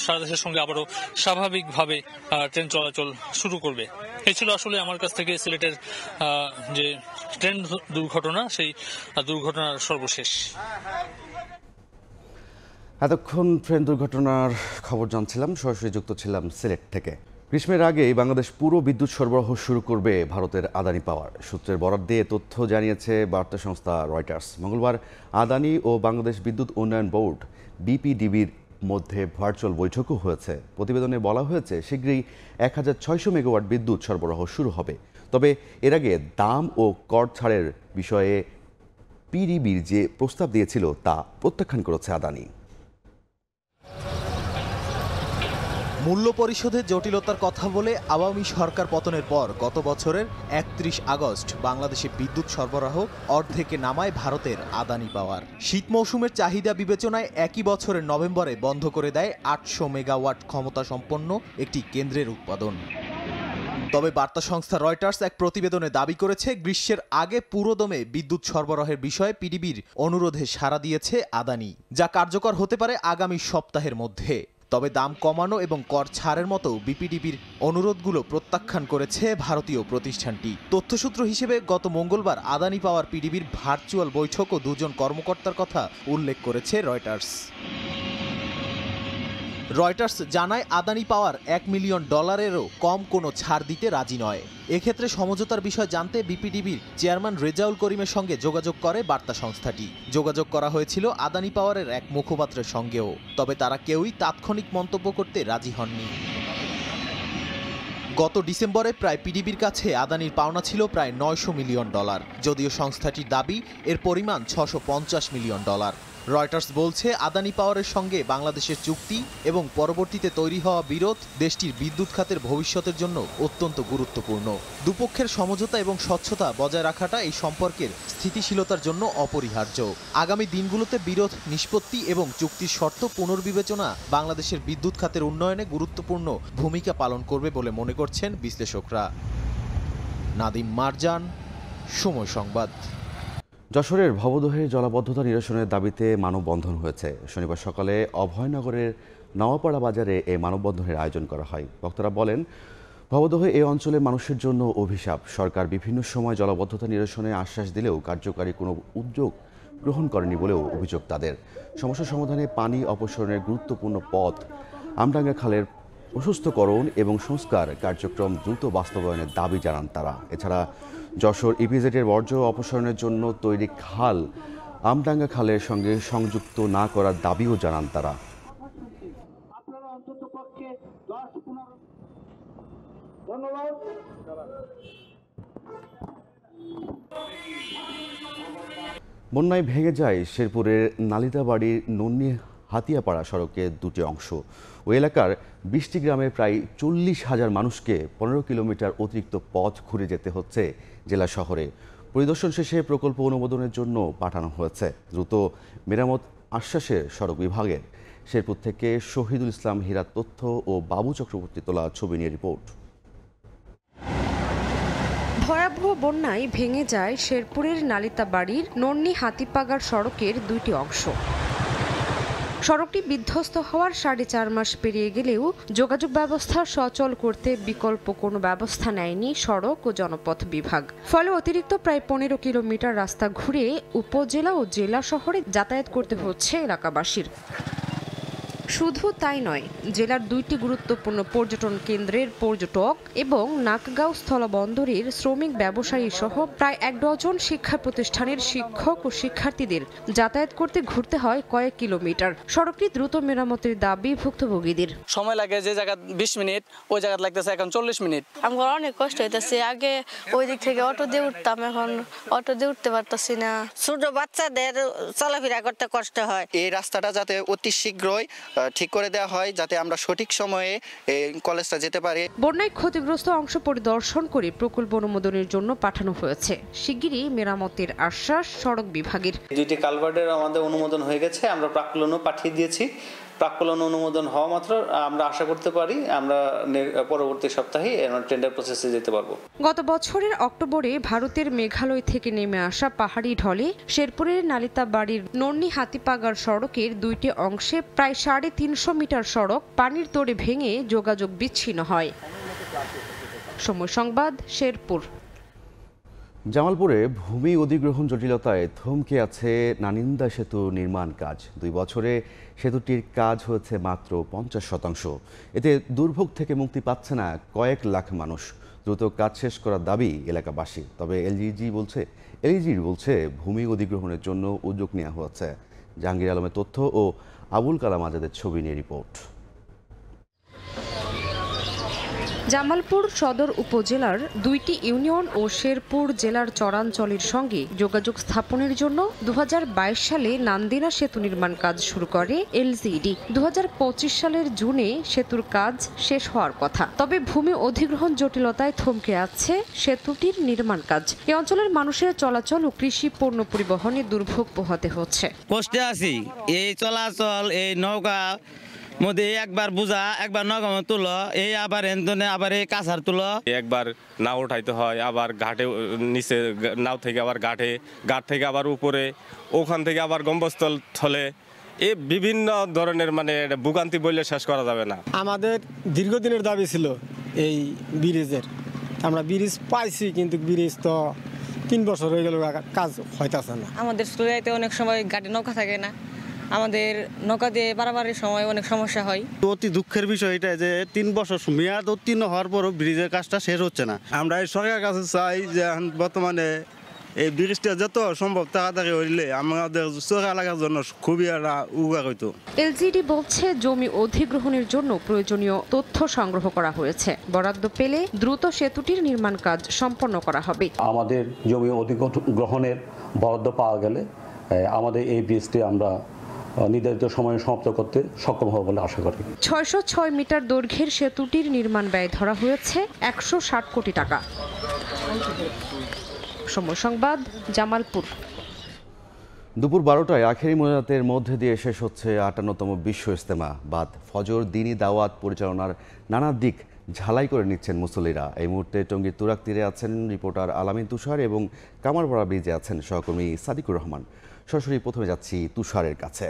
সারা দেশের সঙ্গে আবারও স্বাভাবিকভাবে ট্রেন চলাচল শুরু করবে। এই ছিল আসলে আমার কাছ থেকে সিলেটের যে ট্রেন দুর্ঘটনা, সেই দুর্ঘটনার সর্বশেষ। এতক্ষণ ট্রেন দুর্ঘটনার খবর জানছিলাম, সরাসরি যুক্ত ছিলাম সিলেট থেকে। গ্রীষ্মের আগেই বাংলাদেশ পুরো বিদ্যুৎ সরবরাহ শুরু করবে ভারতের আদানি পাওয়ার সূত্রের বরাত দিয়ে তথ্য জানিয়েছে বার্তা সংস্থা রয়টার্স। মঙ্গলবার আদানি ও বাংলাদেশ বিদ্যুৎ উন্নয়ন বোর্ড বিপিডিবির মধ্যে ভার্চুয়াল বৈঠকও হয়েছে। প্রতিবেদনে বলা হয়েছে শীঘ্রই 1600 মেগাওয়াট বিদ্যুৎ সরবরাহ শুরু হবে। তবে এর আগে দাম ও কর ছাড়ের বিষয়ে পিডিবির যে প্রস্তাব দিয়েছিল তা প্রত্যাখ্যান করেছে আদানি। মূল্য পরিশোধের জটিলতার কথা বলে আওয়ামী সরকার পতনের পর গত বছরের 31 আগস্ট বাংলাদেশে বিদ্যুৎ সরবরাহ অর্ধেকে নামায় ভারতের আদানি পাওয়ার। শীত মৌসুমের চাহিদা বিবেচনায় একই বছরের নভেম্বরে বন্ধ করে দেয় 800 মেগাওয়াট ক্ষমতা সম্পন্ন একটি কেন্দ্রের উৎপাদন। তবে বার্তা সংস্থা রয়টার্স এক প্রতিবেদনে দাবি করেছে গ্রীষ্মের আগে পুরোদমে বিদ্যুৎ সরবরাহের বিষয়ে পিডিবির অনুরোধে সাড়া দিয়েছে আদানি, যা কার্যকর হতে পারে আগামী সপ্তাহের মধ্যে। তবে দাম কমানো এবং কর ছাড়ের মতো বিপিডিবির অনুরোধগুলো প্রত্যাখ্যান করেছে ভারতীয় প্রতিষ্ঠানটি। তথ্যসূত্র হিসেবে গত মঙ্গলবার আদানি পাওয়ার পিডিবির ভার্চুয়াল বৈঠক ও 2 জন কর্মকর্তার কথা উল্লেখ করেছে রয়টার্স। রয়টার্স জানায় আদানি পাওয়ার $1 মিলিয়ন কম কোনো ছাড় দিতে রাজি নয়। এক্ষেত্রে সমঝোতার বিষয় জানতে বিপিডিবির চেয়ারম্যান রেজাউল করিমের সঙ্গে যোগাযোগ করে বার্তা সংস্থাটি। যোগাযোগ করা হয়েছিল আদানি পাওয়ারের এক মুখপাত্রের সঙ্গেও, তবে তারা কেউই তাৎক্ষণিক মন্তব্য করতে রাজি হননি। গত ডিসেম্বরে প্রায় পিডিবির কাছে আদানির পাওনা ছিল প্রায় $900 মিলিয়ন, যদিও সংস্থাটির দাবি এর পরিমাণ $650 মিলিয়ন। রয়টার্স বলছে আদানি পাওয়ারের সঙ্গে বাংলাদেশের চুক্তি এবং পরবর্তীতে তৈরি হওয়া বিরোধ দেশটির বিদ্যুৎ খাতের ভবিষ্যতের জন্য অত্যন্ত গুরুত্বপূর্ণ। দুপক্ষের সমঝোতা এবং স্বচ্ছতা বজায় রাখাটা এই সম্পর্কের স্থিতিশীলতার জন্য অপরিহার্য। আগামী দিনগুলোতে বিরোধ নিষ্পত্তি এবং চুক্তির শর্ত পুনর্বিবেচনা বাংলাদেশের বিদ্যুৎ খাতের উন্নয়নে গুরুত্বপূর্ণ ভূমিকা পালন করবে বলে মনে করছেন বিশ্লেষকরা। নাদিম মারজান, সময় সংবাদ। যশোরের ভবদহে জলাবদ্ধতা নিরসনের দাবিতে মানববন্ধন হয়েছে। শনিবার সকালে অভয়নগরের নওয়াপাড়া বাজারে এই মানববন্ধনের আয়োজন করা হয়। বক্তারা বলেন, ভবদহে এই অঞ্চলের মানুষের জন্য অভিশাপ। সরকার বিভিন্ন সময় জলাবদ্ধতা নিরসনে আশ্বাস দিলেও কার্যকারী কোনো উদ্যোগ গ্রহণ করেনি বলেও অভিযোগ তাদের। সমস্যা সমাধানে পানি অপসারণের গুরুত্বপূর্ণ পথ আমডাঙ্গা খালের প্রশস্তকরণ এবং সংস্কার কার্যক্রম দ্রুত বাস্তবায়নের দাবি জানান তারা। এছাড়া যশোর ইপিজেডের বর্জ্য অপসারণের জন্য তৈরি খাল আমডাঙ্গা খালের সঙ্গে সংযুক্ত না করার দাবিও জানান তারা। বন্যায় ভেঙে যায় শেরপুরের নালিতাবাড়ির নন্নি হাতিয়াপাড়া সড়কের দুটি অংশ। ওই এলাকার 20টি গ্রামের প্রায় 40,000 মানুষকে 15 কিলোমিটার অতিরিক্ত পথ ঘুরে যেতে হচ্ছে জেলা শহরে। পরিদর্শন শেষে প্রকল্প অনুমোদনের জন্য পাঠানো হয়েছে। দ্রুত মেরামত আশ্বাসের সড়ক বিভাগের। শেরপুর থেকে শহীদুল ইসলাম হীরার তথ্য ও বাবু চক্রবর্তী তোলা ছবি নিয়ে রিপোর্ট। ভয়াবহ বন্যায় ভেঙে যায় শেরপুরের নালিতাবাড়ির নন্নি হাতিপাগার সড়কের দুইটি অংশ। সড়কটি বিধ্বস্ত হওয়ার 4.5 মাস পেরিয়ে গেলেও যোগাযোগ ব্যবস্থা সচল করতে বিকল্প কোনো ব্যবস্থা নেয়নি সড়ক ও জনপথ বিভাগ। ফলে অতিরিক্ত প্রায় 15 কিলোমিটার রাস্তা ঘুরে উপজেলা ও জেলা শহরে যাতায়াত করতে হচ্ছে এলাকাবাসীর। শুধু তাই নয়, জেলার 2টি গুরুত্বপূর্ণ পর্যটন কেন্দ্রের পর্যটক এবং নাকগাঁও স্থলবন্দরের শ্রমিক ব্যবসায়ী সহ প্রায় 1 ডজন শিক্ষা প্রতিষ্ঠানের শিক্ষক ও শিক্ষার্থীদের যাতায়াত করতে ঘুরতে হয় কয়েক কিলোমিটার। সড়কটি দ্রুত মেরামতের দাবি ভুক্তভোগীদের। সময় লাগে যে জায়গা 20 মিনিট, ওই জায়গা লাগতেছে এখন 40 মিনিট। আমার অনেক কষ্ট হইতেছে। আগে ওই দিক থেকে অটো দিয়ে উঠতাম, এখন অটো দিয়ে উঠতে পারতাছি না। ছোট বাচ্চাদের চলাফেরা করতে কষ্ট হয়। এই রাস্তাটা যাতে অতি শীঘ্রই ঠিক করে দেওয়া হয়, যাতে আমরা সঠিক সময়ে কলেজটা যেতে পারি। বন্যায় ক্ষতিগ্রস্ত অংশ পরিদর্শন করে প্রকল্প অনুমোদনের জন্য পাঠানো হয়েছে। শিগগিরই মেরামতের আশ্বাস সড়ক বিভাগের। 2টি কালভার্টের আমাদের অনুমোদন হয়ে গেছে, আমরা প্রাক্কলনও পাঠিয়ে দিয়েছি। প্রাক্কলন অনুমোদন হওয়া মাত্র আমরা আশা করতে পারি আমরা পরবর্তী সপ্তাহে টেন্ডার প্রসেসে যেতে পারবো। গত বছরের অক্টোবরে ভারতের মেঘালয় থেকে নেমে আসা পাহাড়ি ঢলে শেরপুরের নালিতাবাড়ির নন্নি হাতিপাগার সড়কের 2টি অংশে প্রায় 350 মিটার সড়ক পানির তোড়ে ভেঙে যোগাযোগ বিচ্ছিন্ন হয়। সময় সংবাদ, শেরপুর। জামালপুরে ভূমি অধিগ্রহণ জটিলতায় থমকে আছে নানিন্দা সেতু নির্মাণ কাজ। 2 বছরে সেতুটির কাজ হয়েছে মাত্র 50%। এতে দুর্ভোগ থেকে মুক্তি পাচ্ছে না কয়েক লাখ মানুষ। দ্রুত কাজ শেষ করার দাবি এলাকাবাসী। তবে এলজিডি বলছে ভূমি অধিগ্রহণের জন্য উদ্যোগ নেওয়া হয়েছে। জাহাঙ্গীর আলমের তথ্য ও আবুল কালাম আজাদের ছবি নিয়ে রিপোর্ট। জামালপুর সদর উপজেলার 2টি ইউনিয়ন ও শেরপুর জেলার চরাঞ্চলের সঙ্গে যোগাযোগ স্থাপনের জন্য 2022 সালে নান্দিনা সেতু নির্মাণ কাজ শুরু করে এলজিডি। 2025 সালের জুনে সেতুর কাজ শেষ হওয়ার কথা। তবে ভূমি অধিগ্রহণ জটিলতায় থমকে আছে সেতুটির নির্মাণ কাজ। এই অঞ্চলের মানুষের চলাচল ও কৃষি পণ্য পরিবহনে দুর্ভোগ পোহাতে হচ্ছে। কষ্টে আছি, এই চলাচল, এই নৌকা মধ্যে একবার বুঝা, একবার নৌকা তুলো, এই আবার এনে আবার এই কাছার তুলো, একবার নাও উঠাইতে হয়, আবার ঘাটে নিচে নাও থেকে আবার ঘাট থেকে আবার উপরে, ওখান থেকে আবার গম্বস্থল থলে, এই বিভিন্ন ধরনের ভোগান্তি বললে শেষ করা যাবে না। আমাদের দীর্ঘদিনের দাবি ছিল এই ব্রিজের। আমরা ব্রিজ পাইছি, কিন্তু ব্রিজ তো 3 বছর হয়ে গেল, কাজ হইতাছে না। আমাদের স্কুলে অনেক সময় ঘাটে নৌকা থাকে না, আমাদের নৌকা দিয়ে পারাপারের সময় অনেক সমস্যা হয়। অতি দুঃখের বিষয় এটা যে 3 বছর মেয়াদ উত্তীর্ণ হওয়ার পরও ব্রিজের কাজটা শেষ হচ্ছে না। আমরা এই সরকারের কাছে চাই যে বর্তমানে এই ব্রিজটা যত সম্ভব তাড়াতাড়ি হইলে আমাদের চোখা লাগার জন্য খুবই একটা উপকার হইতো। এলজিডি বলছে জমি অধিগ্রহণের জন্য প্রয়োজনীয় তথ্য সংগ্রহ করা হয়েছে। বরাদ্দ পেলে দ্রুত সেতুটির নির্মাণ কাজ সম্পন্ন করা হবে। আমাদের জমি অধিগ্রহণের বরাদ্দ পাওয়া গেলে আমাদের এই ব্রিজটি আমরা নির্ধারিত সময়ে সমাপ্ত করতে সক্ষম হবে বলে আশা করি। ৬০৬ মিটার দৈর্ঘ্যের সেতুটির নির্মাণ ব্যয় ধরা হয়েছে ১৬০ কোটি টাকা। সময় সংবাদ, জামালপুর। দুপুর 12টায় আখেরি মোনাজাতের মধ্যে দিয়ে শেষ হচ্ছে ৫৮তম বিশ্ব ইজতেমা। বাদ ফজর দিনী দাওয়াত পরিচালনার নানা দিক ঝালাই করে নিচ্ছেন মুসল্লিরা। এই মুহূর্তে টঙ্গীর তুরাগ তীরে আছেন রিপোর্টার আলামিন তুষার এবং কামারপাড়া ব্রিজে আছেন সহকর্মী সাদিকুর রহমান। সরাসরি প্রথমে যাচ্ছি তুষারের কাছে।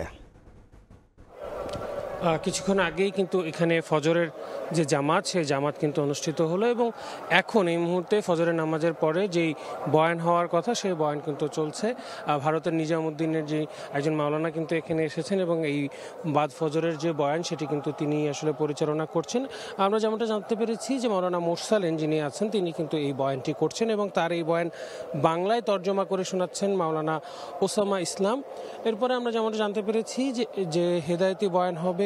কিছুক্ষণ আগেই কিন্তু এখানে ফজরের যে জামাত, সেই জামাত কিন্তু অনুষ্ঠিত হলো এবং এখন এই মুহূর্তে ফজরের নামাজের পরে যেই বয়ান হওয়ার কথা, সেই বয়ান কিন্তু চলছে। ভারতের নিজামুদ্দিনের যে একজন মাওলানা কিন্তু এখানে এসেছেন এবং এই বাদ ফজরের যে বয়ান, সেটি কিন্তু তিনি আসলে পরিচালনা করছেন। আমরা যেমনটা জানতে পেরেছি যে মাওলানা মোরসালেন যিনি আছেন, তিনি কিন্তু এই বয়ানটি করছেন এবং তার এই বয়ান বাংলায় তর্জমা করে শোনাচ্ছেন মাওলানা ওসামা ইসলাম। এরপরে আমরা যেমনটা জানতে পেরেছি যে হেদায়েতি বয়ান হবে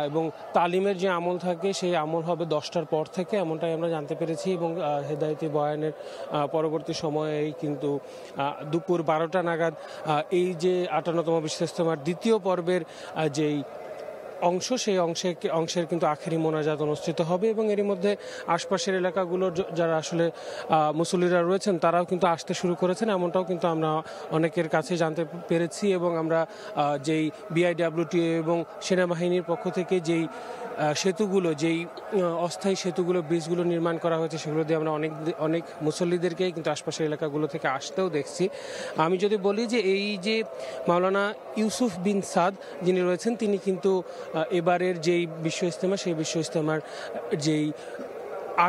এবং তালিমের যে আমল থাকে সেই আমল হবে 10টার পর থেকে, এমনটাই আমরা জানতে পেরেছি। এবং হেদায়েতি বয়ানের পরবর্তী সময়েই কিন্তু দুপুর 12টা নাগাদ এই যে ৫৮তম বিশ্ব ইজতেমার দ্বিতীয় পর্বের যেই অংশ, সেই অংশের কিন্তু আখেরি মোনাজাত অনুষ্ঠিত হবে এবং এরই মধ্যে আশপাশের এলাকাগুলোর যারা আসলে মুসল্লিরা রয়েছেন, তারাও কিন্তু আসতে শুরু করেছেন, এমনটাও কিন্তু আমরা অনেকের কাছে জানতে পেরেছি। এবং আমরা যেই বিআইডব্লিউটিএ এবং সেনাবাহিনীর পক্ষ থেকে যেই সেতুগুলো, যেই অস্থায়ী সেতুগুলো, ব্রিজগুলো নির্মাণ করা হয়েছে, সেগুলো দিয়ে আমরা অনেক মুসল্লিদেরকেই কিন্তু আশপাশের এলাকাগুলো থেকে আসতেও দেখছি। আমি যদি বলি যে এই যে মাওলানা ইউসুফ বিন সাদ যিনি রয়েছেন, তিনি কিন্তু এবারের যেই বিশ্ব ইজতেমা, সেই বিশ্ব ইজতেমার যেই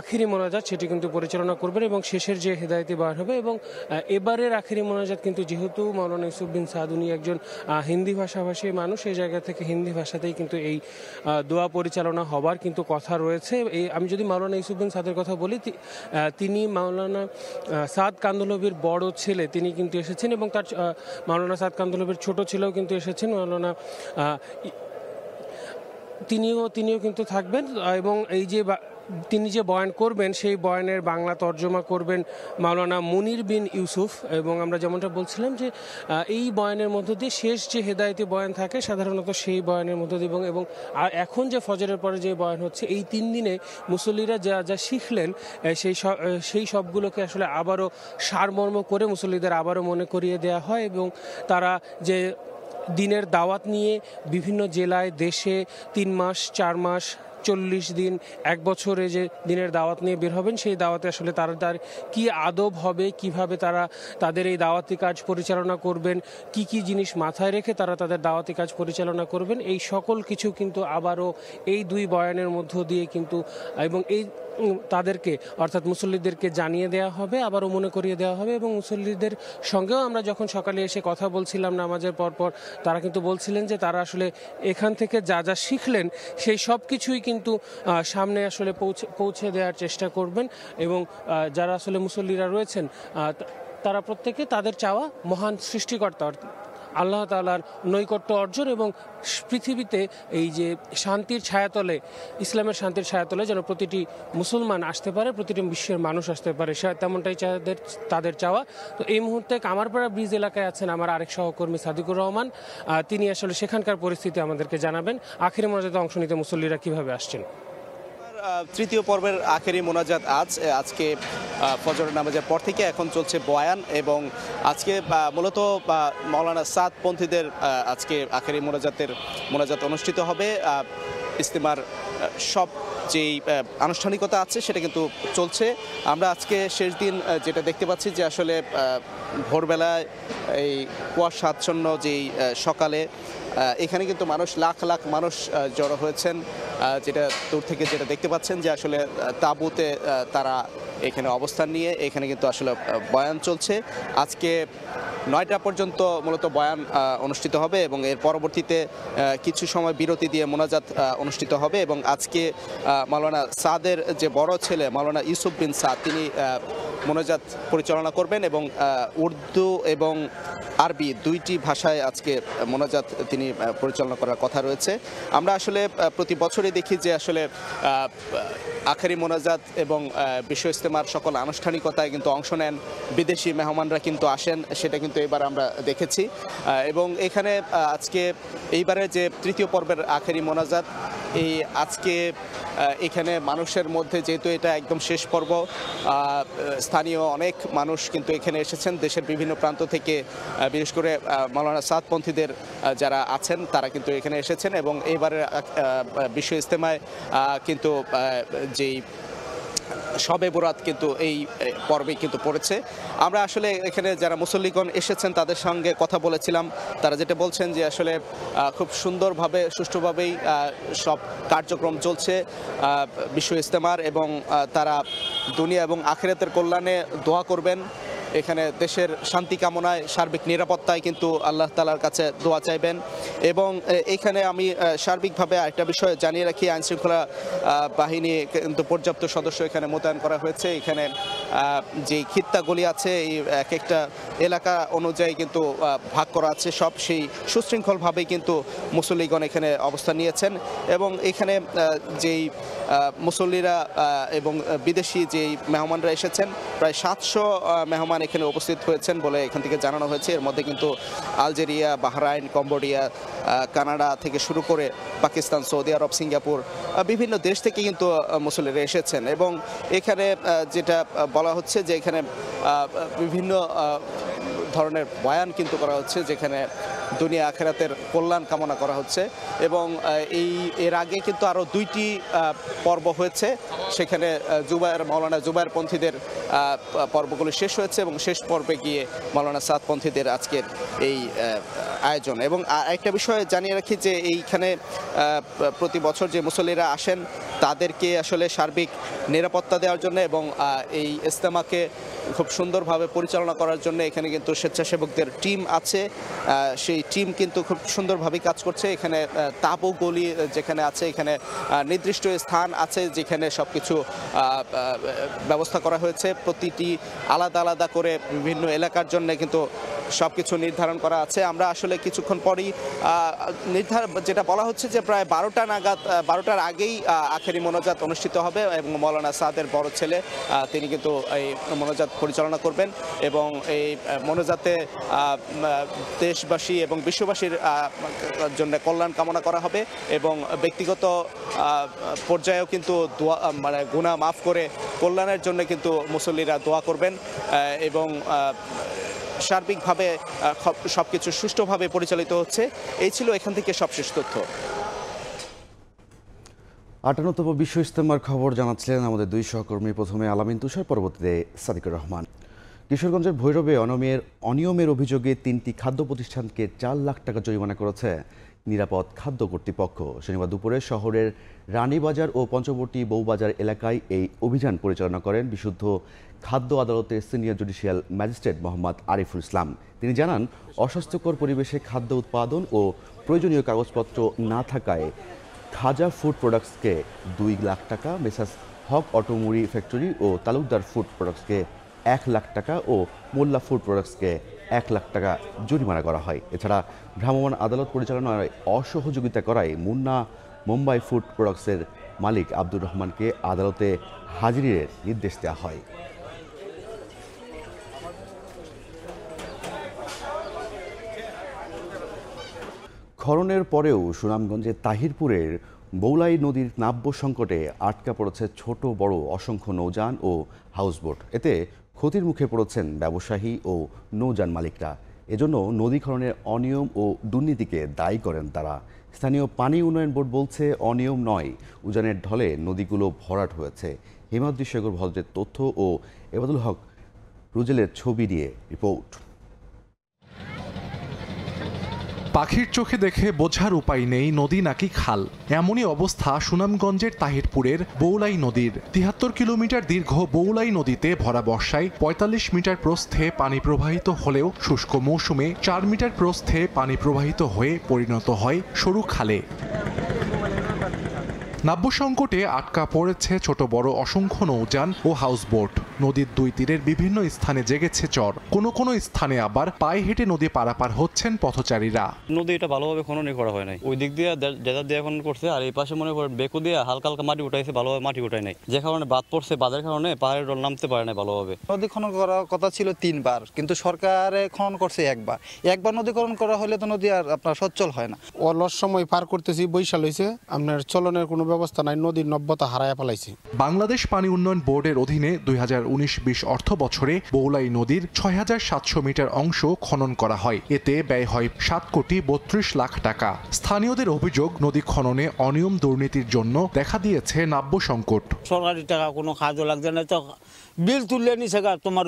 আখেরি মোনাজাত, সেটি কিন্তু পরিচালনা করবেন এবং শেষের যে হেদায়েতি বয়ান হবে। এবং এবারের আখেরি মোনাজাত কিন্তু, যেহেতু মাওলানা ইউসুফ বিন সাদ উনি একজন হিন্দি ভাষাভাষী মানুষ, এই জায়গা থেকে হিন্দি ভাষাতেই কিন্তু এই দোয়া পরিচালনা হবার কিন্তু কথা রয়েছে। আমি যদি মাওলানা ইউসুফ বিন সাদের কথা বলি, তিনি মাওলানা সাদ কান্দলভির বড় ছেলে, তিনি কিন্তু এসেছেন এবং তার মাওলানা সাদ কান্দলভির ছোট ছেলেও কিন্তু এসেছেন, মাওলানা তিনিও কিন্তু থাকবেন। এবং এই যে তিনি যে বয়ান করবেন, সেই বয়ানের বাংলা তর্জমা করবেন মাওলানা মুনির বিন ইউসুফ। এবং আমরা যেমনটা বলছিলাম যে এই বয়ানের মধ্য দিয়ে শেষ যে হেদায়েতি বয়ান থাকে সাধারণত, সেই বয়ানের মধ্য দিয়ে এবং এখন যে ফজরের পরে যে বয়ান হচ্ছে, এই 3 দিনে মুসল্লিরা যা শিখলেন সেই সবগুলোকে আসলে আবারও সারমর্ম করে মুসল্লিদের আবারও মনে করিয়ে দেওয়া হয় এবং তারা যে দিনের দাওয়াত নিয়ে বিভিন্ন জেলায়, দেশে 3 মাস, 4 মাস, 40 দিন, 1 বছরে যে দিনের দাওয়াত নিয়ে বের হবেন, সেই দাওয়াতে আসলে তার কি আদব হবে, কিভাবে তারা তাদের এই দাওয়াতি কাজ পরিচালনা করবেন, কি জিনিস মাথায় রেখে তারা তাদের দাওয়াতি কাজ পরিচালনা করবেন, এই সকল কিছু কিন্তু আবারও এই 2 বয়ানের মধ্য দিয়ে কিন্তু এবং এই তাদেরকে অর্থাৎ মুসল্লিদেরকে জানিয়ে দেওয়া হবে, আবারও মনে করিয়ে দেওয়া হবে। এবং মুসল্লিদের সঙ্গেও আমরা যখন সকালে এসে কথা বলছিলাম নামাজের পরপর, তারা কিন্তু বলছিলেন যে তারা আসলে এখান থেকে যা শিখলেন, সেই সব কিছুই কিন্তু সামনে আসলে পৌঁছে দেওয়ার চেষ্টা করবেন। এবং যারা আসলে মুসল্লিরা রয়েছেন, তারা প্রত্যেকে তাদের চাওয়া মহান সৃষ্টিকর্তা আল্লাহ তাআলার নৈকট্য অর্জন এবং পৃথিবীতে এই যে শান্তির ছায়াতলে, ইসলামের শান্তির ছায়াতলে যেন প্রতিটি মুসলমান আসতে পারে, প্রতিটি বিশ্বের মানুষ আসতে পারে, তেমনটাই তাদের চাওয়া। তো এই মুহূর্তে কামারপাড়া ব্রিজ এলাকায় আছেন আমার আরেক সহকর্মী সাদিকুর রহমান। তিনি আসলে সেখানকার পরিস্থিতি আমাদেরকে জানাবেন। আখেরি মোনাজাতে অংশ নিতে মুসল্লিরা কিভাবে আসছেন। তৃতীয় পর্বের আখেরি মোনাজাত আজকে ফজরের নামাজের পর থেকে এখন চলছে বয়ান এবং আজকে মূলত মাওলানা সাদ পন্থীদের আজকে আখেরি মোনাজাত অনুষ্ঠিত হবে। ইজতেমার সব যেই আনুষ্ঠানিকতা আছে সেটা কিন্তু চলছে। আমরা আজকে শেষ দিন যেটা দেখতে পাচ্ছি যে আসলে ভোরবেলায় এই কুয়াশাচ্ছন্ন যেই সকালে এখানে কিন্তু লাখ লাখ মানুষ জড়ো হয়েছেন, যেটা দূর থেকে যেটা দেখতে পাচ্ছেন যে আসলে তাঁবুতে তারা এখানে অবস্থান নিয়ে এখানে কিন্তু আসলে বয়ান চলছে। আজকে 9টা পর্যন্ত মূলত বয়ান অনুষ্ঠিত হবে এবং এর পরবর্তীতে কিছু সময় বিরতি দিয়ে মোনাজাত অনুষ্ঠিত হবে। এবং আজকে মাওলানা সাদের যে বড় ছেলে মাওলানা ইউসুফ বিন সাদ, তিনি মোনাজাত পরিচালনা করবেন এবং উর্দু এবং আরবি দুইটি ভাষায় আজকে মোনাজাত তিনি পরিচালনা করার কথা রয়েছে। আমরা আসলে প্রতি বছরই দেখি যে আসলে আখেরি মোনাজাত এবং বিশ্ব ইজতেমার সকল আনুষ্ঠানিকতায় কিন্তু অংশ নেন বিদেশি মেহমানরা কিন্তু আসেন, সেটা কিন্তু এবার আমরা দেখেছি। এবং এখানে আজকে এইবারে যে তৃতীয় পর্বের আখেরি মোনাজাত, এই আজকে এখানে মানুষের মধ্যে যেহেতু এটা একদম শেষ পর্ব, স্থানীয় অনেক মানুষ কিন্তু এখানে এসেছেন দেশের বিভিন্ন প্রান্ত থেকে, বিশেষ করে মাওলানা সাদপন্থীদের যারা আছেন তারা কিন্তু এখানে এসেছেন এবং এবারের বিশ্ব ইজতেমায় কিন্তু যেই শবে বরাত কিন্তু এই পর্বে কিন্তু পড়েছে। আমরা আসলে এখানে যারা মুসল্লিগণ এসেছেন তাদের সঙ্গে কথা বলেছিলাম, তারা যেটা বলছেন যে আসলে খুব সুন্দরভাবে সুষ্ঠুভাবেই সব কার্যক্রম চলছে বিশ্ব ইজতেমার এবং তারা দুনিয়া এবং আখিরাতের কল্যাণে দোয়া করবেন। এখানে দেশের শান্তি কামনায়, সার্বিক নিরাপত্তায় কিন্তু আল্লাহ তাআলার কাছে দোয়া চাইবেন। এবং এখানে আমি সার্বিকভাবে আরেকটা বিষয় জানিয়ে রাখি, আইনশৃঙ্খলা বাহিনী কিন্তু পর্যাপ্ত সদস্য এখানে মোতায়েন করা হয়েছে। এখানে যে খিত্তাগুলি আছে এই এক একটা এলাকা অনুযায়ী কিন্তু ভাগ করা আছে, সব সেই সুশৃঙ্খলভাবেই কিন্তু মুসল্লিগণ এখানে অবস্থান নিয়েছেন। এবং এখানে যেই মুসল্লিরা এবং বিদেশি যেই মেহমানরা এসেছেন, প্রায় 700 মেহমান এখানে উপস্থিত হয়েছেন বলে এখান থেকে জানানো হয়েছে। এর মধ্যে কিন্তু আলজেরিয়া, বাহরাইন, কম্বোডিয়া, কানাডা থেকে শুরু করে পাকিস্তান, সৌদি আরব, সিঙ্গাপুর, বিভিন্ন দেশ থেকে কিন্তু মুসল্লিরা এসেছেন। এবং এখানে যেটা বলা হচ্ছে যে এখানে বিভিন্ন ধরনের বয়ান কিন্তু করা হচ্ছে, যেখানে দুনিয়া আখিরাতের কল্যাণ কামনা করা হচ্ছে। এবং এর আগে কিন্তু আরও 2টি পর্ব হয়েছে, সেখানে মাওলানা জুবায়ের পন্থীদের পর্বগুলো শেষ হয়েছে এবং শেষ পর্বে গিয়ে মাওলানা সাদপন্থীদের আজকের এই আয়োজন। এবং একটা বিষয় জানিয়ে রাখি যে এইখানে প্রতি বছর যে মুসল্লিরা আসেন তাদেরকে আসলে সার্বিক নিরাপত্তা দেওয়ার জন্য এবং এই ইজতেমাকে খুব সুন্দরভাবে পরিচালনা করার জন্য এখানে কিন্তু স্বেচ্ছাসেবকদের টিম আছে, সেই টিম কিন্তু খুব সুন্দরভাবে কাজ করছে। এখানে তাঁবু গলি যেখানে আছে, এখানে নির্দিষ্ট স্থান আছে যেখানে সব কিছু ব্যবস্থা করা হয়েছে, প্রতিটি আলাদা আলাদা করে বিভিন্ন এলাকার জন্য কিন্তু সব কিছু নির্ধারণ করা আছে। আমরা আসলে কিছুক্ষণ পরই যেটা বলা হচ্ছে যে প্রায় 12টা নাগাদ, 12টার আগেই আখেরি মোনাজাত অনুষ্ঠিত হবে এবং মাওলানা সাদের বড় ছেলে তিনি কিন্তু এই মোনাজাত পরিচালনা করবেন। এবং এই মোনাজাতে দেশবাসী এবং বিশ্ববাসীর জন্য কল্যাণ কামনা করা হবে এবং ব্যক্তিগত পর্যায়েও কিন্তু দোয়া মানে গুনাহ মাফ করে কল্যাণের জন্য কিন্তু মুসল্লিরা দোয়া করবেন। এবং সার্বিকভাবে সবকিছু সুষ্ঠুভাবে পরিচালিত হচ্ছে। এই ছিল এখান থেকে সবশেষ তথ্য। 58তম বিশ্ব ইজতেমার খবর জানাচ্ছিলেন আমাদের 2 সহকর্মী, প্রথমে আলামিন তুষার, পরবর্তীতে সাদিকুর রহমান। কিশোরগঞ্জের ভৈরবে অনিয়মের অভিযোগে 3টি খাদ্য প্রতিষ্ঠানকে 4 লাখ টাকা জরিমানা করেছে নিরাপদ খাদ্য কর্তৃপক্ষ। শনিবার দুপুরে শহরের রানীবাজার ও পঞ্চবটি বউবাজার এলাকায় এই অভিযান পরিচালনা করেন বিশুদ্ধ খাদ্য আদালতের senior judicial magistrate Mohammad Ariful Islam. তিনি জানান, অস্বাস্থ্যকর পরিবেশে খাদ্য উৎপাদন ও প্রয়োজনীয় কাগজপত্র না থাকায় খাজা ফুড প্রোডাক্টসকে 2 লাখ টাকা, মেসার্স হক অটোমুড়ি ফ্যাক্টরি ও তালুকদার ফুড প্রোডাক্টসকে 1 লাখ টাকা ও মোল্লা ফুড প্রোডাক্টসকে 1 লাখ টাকা জরিমানা করা হয়। এছাড়া ভ্রাম্যমাণ আদালত পরিচালনায় অসহযোগিতা করায় মুন্না মুম্বাই ফুড প্রোডাক্টসের মালিক আব্দুর রহমানকে আদালতে হাজিরের নির্দেশ দেওয়া হয়। খননের পরেও সুনামগঞ্জের তাহিরপুরের বৌলাই নদীর নাব্য সংকটে আটকা পড়েছে ছোট বড় অসংখ্য নৌযান ও হাউসবোট। এতে ক্ষতির মুখে পড়েছেন ব্যবসায়ী ও নৌযান মালিকরা। এজন্য নদী খননের অনিয়ম ও দুর্নীতিকে দায়ী করেন তারা। স্থানীয় পানি উন্নয়ন বোর্ড বলছে, অনিয়ম নয়, উজানের ঢলে নদীগুলো ভরাট হয়েছে। হিমাদ্রি শেখর ভদ্রের তথ্য ও এবাদুল হক রুজেলের ছবি দিয়ে রিপোর্ট। পাখির চোখে দেখে বোঝার উপায় নেই নদী নাকি খাল, এমনই অবস্থা সুনামগঞ্জের তাহিরপুরের বৌলাই নদীর। 73 কিলোমিটার দীর্ঘ বৌলাই নদীতে ভরা বর্ষায় 45 মিটার প্রস্থে পানি প্রবাহিত হলেও শুষ্ক মৌসুমে 4 মিটার প্রস্থে পানি প্রবাহিত হয়ে পরিণত হয় সরু খালে। নাব্য সংকটে আটকা পড়েছে ছোট বড় অসংখ্য নৌযান ও হাউসবোট। নদীর দুই তীরের বিভিন্ন স্থানে জেগেছে চর, কোনো স্থানে আবার পায়ে হেঁটে নদী পারাপার হচ্ছেন পথচারীরা। নদী এটা ভালোভাবে খননই করা হয় নাই, ওই দিক দিয়ে ডেজার দিয়ে খনন করছে, আর এই পাশে মনে করেন বেকু দিয়ে হালকা হালকা মাটি উঠাইছে, ভালোভাবে মাটি উঠায় নাই, যে কারণে বাদ পড়ছে, বাদের কারণে পাহাড়ের ডল নামতে পারে না ভালোভাবে। নদী খনন করার কথা ছিল 3 বার, কিন্তু সরকারে খনন করছে একবার নদী খনন করা হলে তো নদী আর আপনার সচ্ছল হয় না। অলস সময় পার করতেছি, বৈশাল হয়েছে, আপনার চলনের কোনো ব্যবস্থা নাই, নদীর নব্যতা হারায় ফেলাইছে। বাংলাদেশ পানি উন্নয়ন বোর্ডের অধীনে 2019-20 অর্থ বছরে বৌলাই নদীর 6700 মিটার অংশ খনন করা হয়। এতে ব্যয় হয় 7,32,00,000 টাকা। স্থানীয়দের অভিযোগ, নদী খননে অনিয়ম দুর্নীতির জন্য দেখা দিয়েছে নাব্য সংকট। সরকারি টাকা কোনো কাজও লাগছে না, তো বিল তুললে নিছে তোমার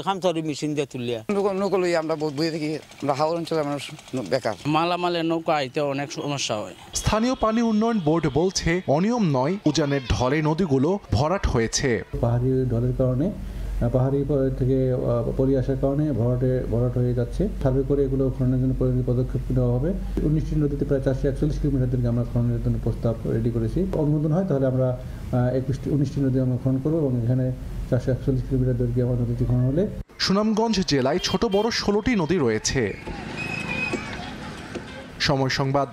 খামসারি মেশিন দিয়ে তুললে নৌকলই আমরা বুঝে থাকি, আমরা হাওড় অঞ্চলে মানুষ বেকার, মালামালের নৌকা আইতে অনেক সমস্যা হয়। স্থানীয় পানি উন্নয়ন বোর্ড বলছে অনিয়ম নয়, উজানের ঢলে নদীগুলো ভরাট হয়েছে। পাহাড়ি ঢলের কারণে, পাহাড়ি থেকে পলি আসার কারণে ভরাট হয়ে যাচ্ছে। সার্ভে করে এগুলো খননের জন্য পদক্ষেপ নেওয়া হবে। 19টি নদীতে প্রায় 441 কিলোমিটার দীর্ঘ আমরা খননের জন্য প্রস্তাব রেডি করেছি। অনুমোদন হয় তাহলে আমরা 19টি নদী আমরা খনন করবো, এবং এখানে 441 কিলোমিটার দৈর্ঘ্যে আমার নদীটি খনন হলে। সুনামগঞ্জ জেলায় ছোট বড় 16টি নদী রয়েছে। সময় সংবাদ,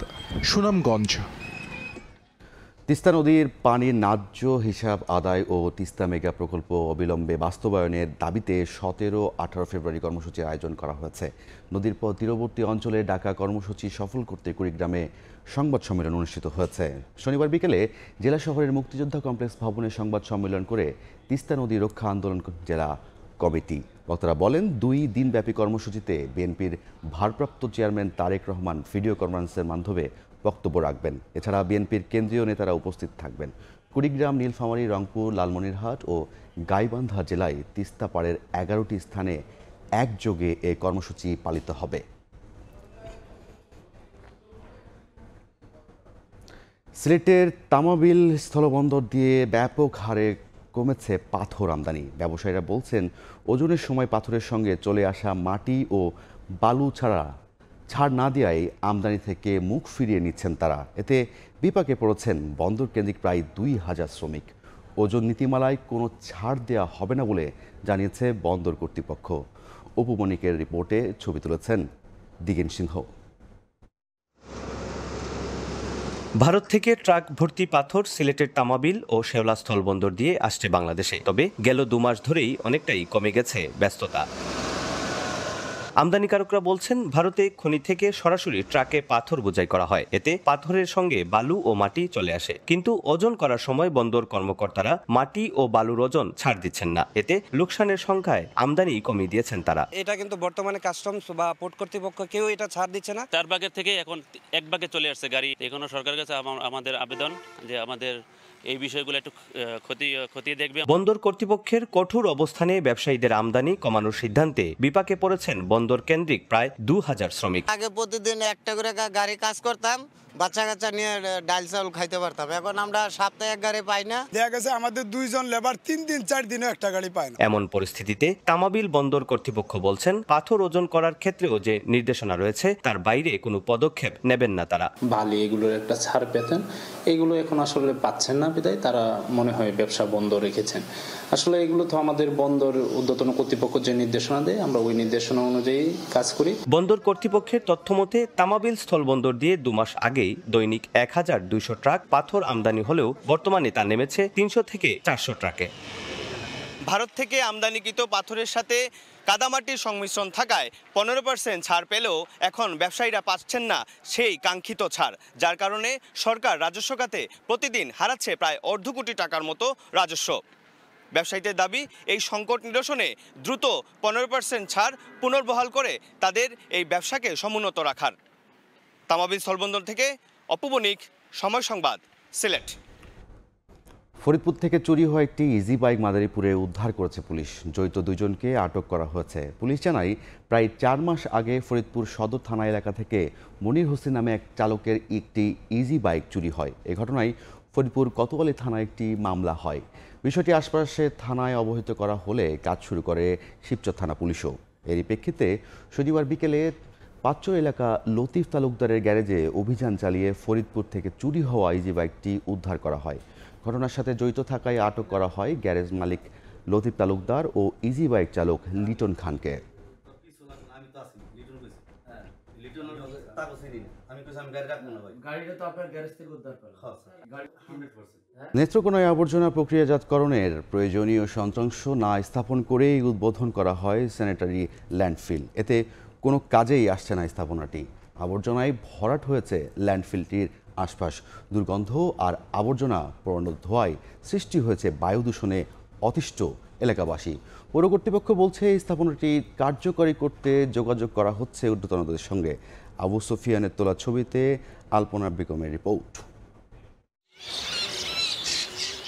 সুনামগঞ্জ। তিস্তা নদীর পানির ন্যায্য হিসাব আদায় ও তিস্তা মেগা প্রকল্প অবিলম্বে বাস্তবায়নের দাবিতে 17-18 ফেব্রুয়ারি কর্মসূচির আয়োজন করা হয়েছে। নদীর তীরবর্তী অঞ্চলে ডাকা কর্মসূচি সফল করতে কুড়িগ্রামে সংবাদ সম্মেলন অনুষ্ঠিত হয়েছে। শনিবার বিকেলে জেলা শহরের মুক্তিযোদ্ধা কমপ্লেক্স ভবনে সংবাদ সম্মেলন করে তিস্তা নদী রক্ষা আন্দোলন জেলা কমিটি। বক্তারা বলেন, 2 দিনব্যাপী কর্মসূচিতে বিএনপির ভারপ্রাপ্ত চেয়ারম্যান তারেক রহমান ভিডিও কনফারেন্সের মাধ্যমে বক্তব্য রাখবেন। এছাড়া বিএনপির কেন্দ্রীয় নেতারা উপস্থিত থাকবেন। কুড়িগ্রাম, নীলফামারী, রংপুর, লালমনিরহাট ও গাইবান্ধা জেলায় তিস্তা পাড়ের 11টি স্থানে একযোগে এ কর্মসূচি পালিত হবে। সিলেটের তামাবিল স্থলবন্দর দিয়ে ব্যাপক হারে কমেছে পাথর আমদানি। ব্যবসায়ীরা বলছেন, ওজনের সময় পাথরের সঙ্গে চলে আসা মাটি ও বালু ছাড় না দেওয়ায় আমদানি থেকে মুখ ফিরিয়ে নিচ্ছেন তারা। এতে বিপাকে পড়েছেন বন্দর কেন্দ্রিক প্রায় 2000 শ্রমিক। ওজন নীতিমালায় কোনো ছাড় দেওয়া হবে না বলে জানিয়েছে বন্দর কর্তৃপক্ষ। উপমনিকের রিপোর্টে ছবি তুলেছেন দিগেন সিংহ। ভারত থেকে ট্রাক ভর্তি পাথর সিলেটের তামাবিল ও শেওলা স্থলবন্দর দিয়ে আসছে বাংলাদেশে। তবে গেল 2 মাস ধরেই অনেকটাই কমে গেছে ব্যস্ততা। আমদানিকারকরা বলছেন, ভারতে খনি থেকে সরাসরি ট্রাকে পাথর বোঝাই করা হয়। এতে পাথরের সঙ্গে বালু ও মাটি চলে আসে, কিন্তু ওজন করার সময় বন্দর কর্মকর্তারা মাটি ও বালুর ওজন ছাড় দিচ্ছেন না। এতে লোকসানের সংখ্যায় আমদানি কমিয়ে দিয়েছেন তারা। এটা কিন্তু বর্তমানে কাস্টমস বা পোর্ট কর্তৃপক্ষ কেউ এটা ছাড় দিচ্ছে না। 4 ভাগের থেকে এখন 1 ভাগে চলে আসছে গাড়ি। এখনো সরকারের কাছে আমাদের আবেদন যে আমাদের এই বিষয়গুলো একটু খতিয়ে দেখবে। বন্দর কর্তৃপক্ষের কঠোর অবস্থানে ব্যবসায়ীদের আমদানি কমানোর সিদ্ধান্তে বিপাকে পড়েছেন বন্দর কেন্দ্রিক প্রায় 2000 শ্রমিক। আগে প্রতিদিন একটা করে গাড়ি কাজ করতাম, বাচ্চা কাচ্চা নিয়ে ডাল চাউল খাইতে পারতাম। এখন আমরা সপ্তাহে 1 গাড়ি পাই না। দেখা গেছে আমাদের 2 জন লেবার 3 দিন 4 দিনে একটা গাড়ি পায় না। এমন পরিস্থিতিতে তামাবিল বন্দর কর্তৃপক্ষ বলছেন, পাথর ওজন করার ক্ষেত্রেও যে নির্দেশনা রয়েছে তার বাইরে কোনো পদক্ষেপ নেবেন না তারা। বালি এগুলোর একটা ছাড় পেতেন, এগুলো এখন আসলে পাচ্ছেন না, বিধায় তারা মনে হয় ব্যবসা বন্ধ রেখেছেন। আসলে এগুলো তো আমাদের বন্দর ঊর্ধ্বতন কর্তৃপক্ষ যে নির্দেশনা দেয়, আমরা ওই নির্দেশনা অনুযায়ী কাজ করি। বন্দর কর্তৃপক্ষের তথ্যমতে তামাবিল স্থলবন্দর দিয়ে 2 মাস আগেই দৈনিক 1200 ট্রাক পাথর আমদানি হলেও বর্তমানে তা নেমেছে 300 থেকে 400 ট্রাকে। ভারত থেকে আমদানিকৃত পাথরের সাথে কাদামাটির সংমিশ্রণ থাকায় 15% ছাড় পেলেও এখন ব্যবসায়ীরা পাচ্ছেন না সেই কাঙ্ক্ষিত ছাড়, যার কারণে সরকার রাজস্ব খাতে প্রতিদিন হারাচ্ছে প্রায় 2.5 কোটি টাকার মতো রাজস্ব। ব্যবসায়ীদের দাবি, এই সংকট নিরসনে দ্রুত 15% ছাড় পুনর্বহাল করে তাদের এই ব্যবসাকে সমুন্নত রাখার। তামাবিল স্থলবন্দর থেকে অপুবনিক, সময় সংবাদ, সিলেট। ফরিদপুর থেকে চুরি হওয়া একটি ইজি বাইক মাদারীপুরে উদ্ধার করেছে পুলিশ। জড়িত 2 জনকে আটক করা হয়েছে। পুলিশ জানায়, প্রায় 4 মাস আগে ফরিদপুর সদর থানা এলাকা থেকে মনির হোসেন নামে এক চালকের একটি ইজি বাইক চুরি হয়। এ ঘটনায় ফরিদপুর কোতোয়ালি থানায় একটি মামলা হয়। বিষয়টি আশপাশে থানায় অবহিত করা হলে কাজ শুরু করে শিবচর থানা পুলিশও। এরই প্রেক্ষিতে শনিবার বিকেলে পাঁচচর এলাকা লতিফ তালুকদারের গ্যারেজে অভিযান চালিয়ে ফরিদপুর থেকে চুরি হওয়া ইজি বাইকটি উদ্ধার করা হয়। ঘটনার সাথে জড়িত থাকায় আটক করা হয় গ্যারেজ মালিক লতিফ তালুকদার ও ইজি বাইক চালক লিটন খানকে। নেত্রকোনায় আবর্জনা প্রক্রিয়াজাতকরণের প্রয়োজনীয় যন্ত্রাংশ না স্থাপন করেই উদ্বোধন করা হয় স্যানিটারি ল্যান্ডফিল। এতে কোনো কাজেই আসছে না স্থাপনাটি। আবর্জনায় ভরাট হয়েছে ল্যান্ডফিলটির আশপাশ। দুর্গন্ধ আর আবর্জনা পুরনো ধোঁয়ায় সৃষ্টি হয়েছে বায়ু দূষণে অতিষ্ঠ এলাকাবাসী। পৌর কর্তৃপক্ষ বলছে স্থাপনাটি কার্যকরী করতে যোগাযোগ করা হচ্ছে ঊর্ধ্বতনদের সঙ্গে। আবু সুফিয়ানের তোলা ছবিতে আলপনা বেগমের রিপোর্ট।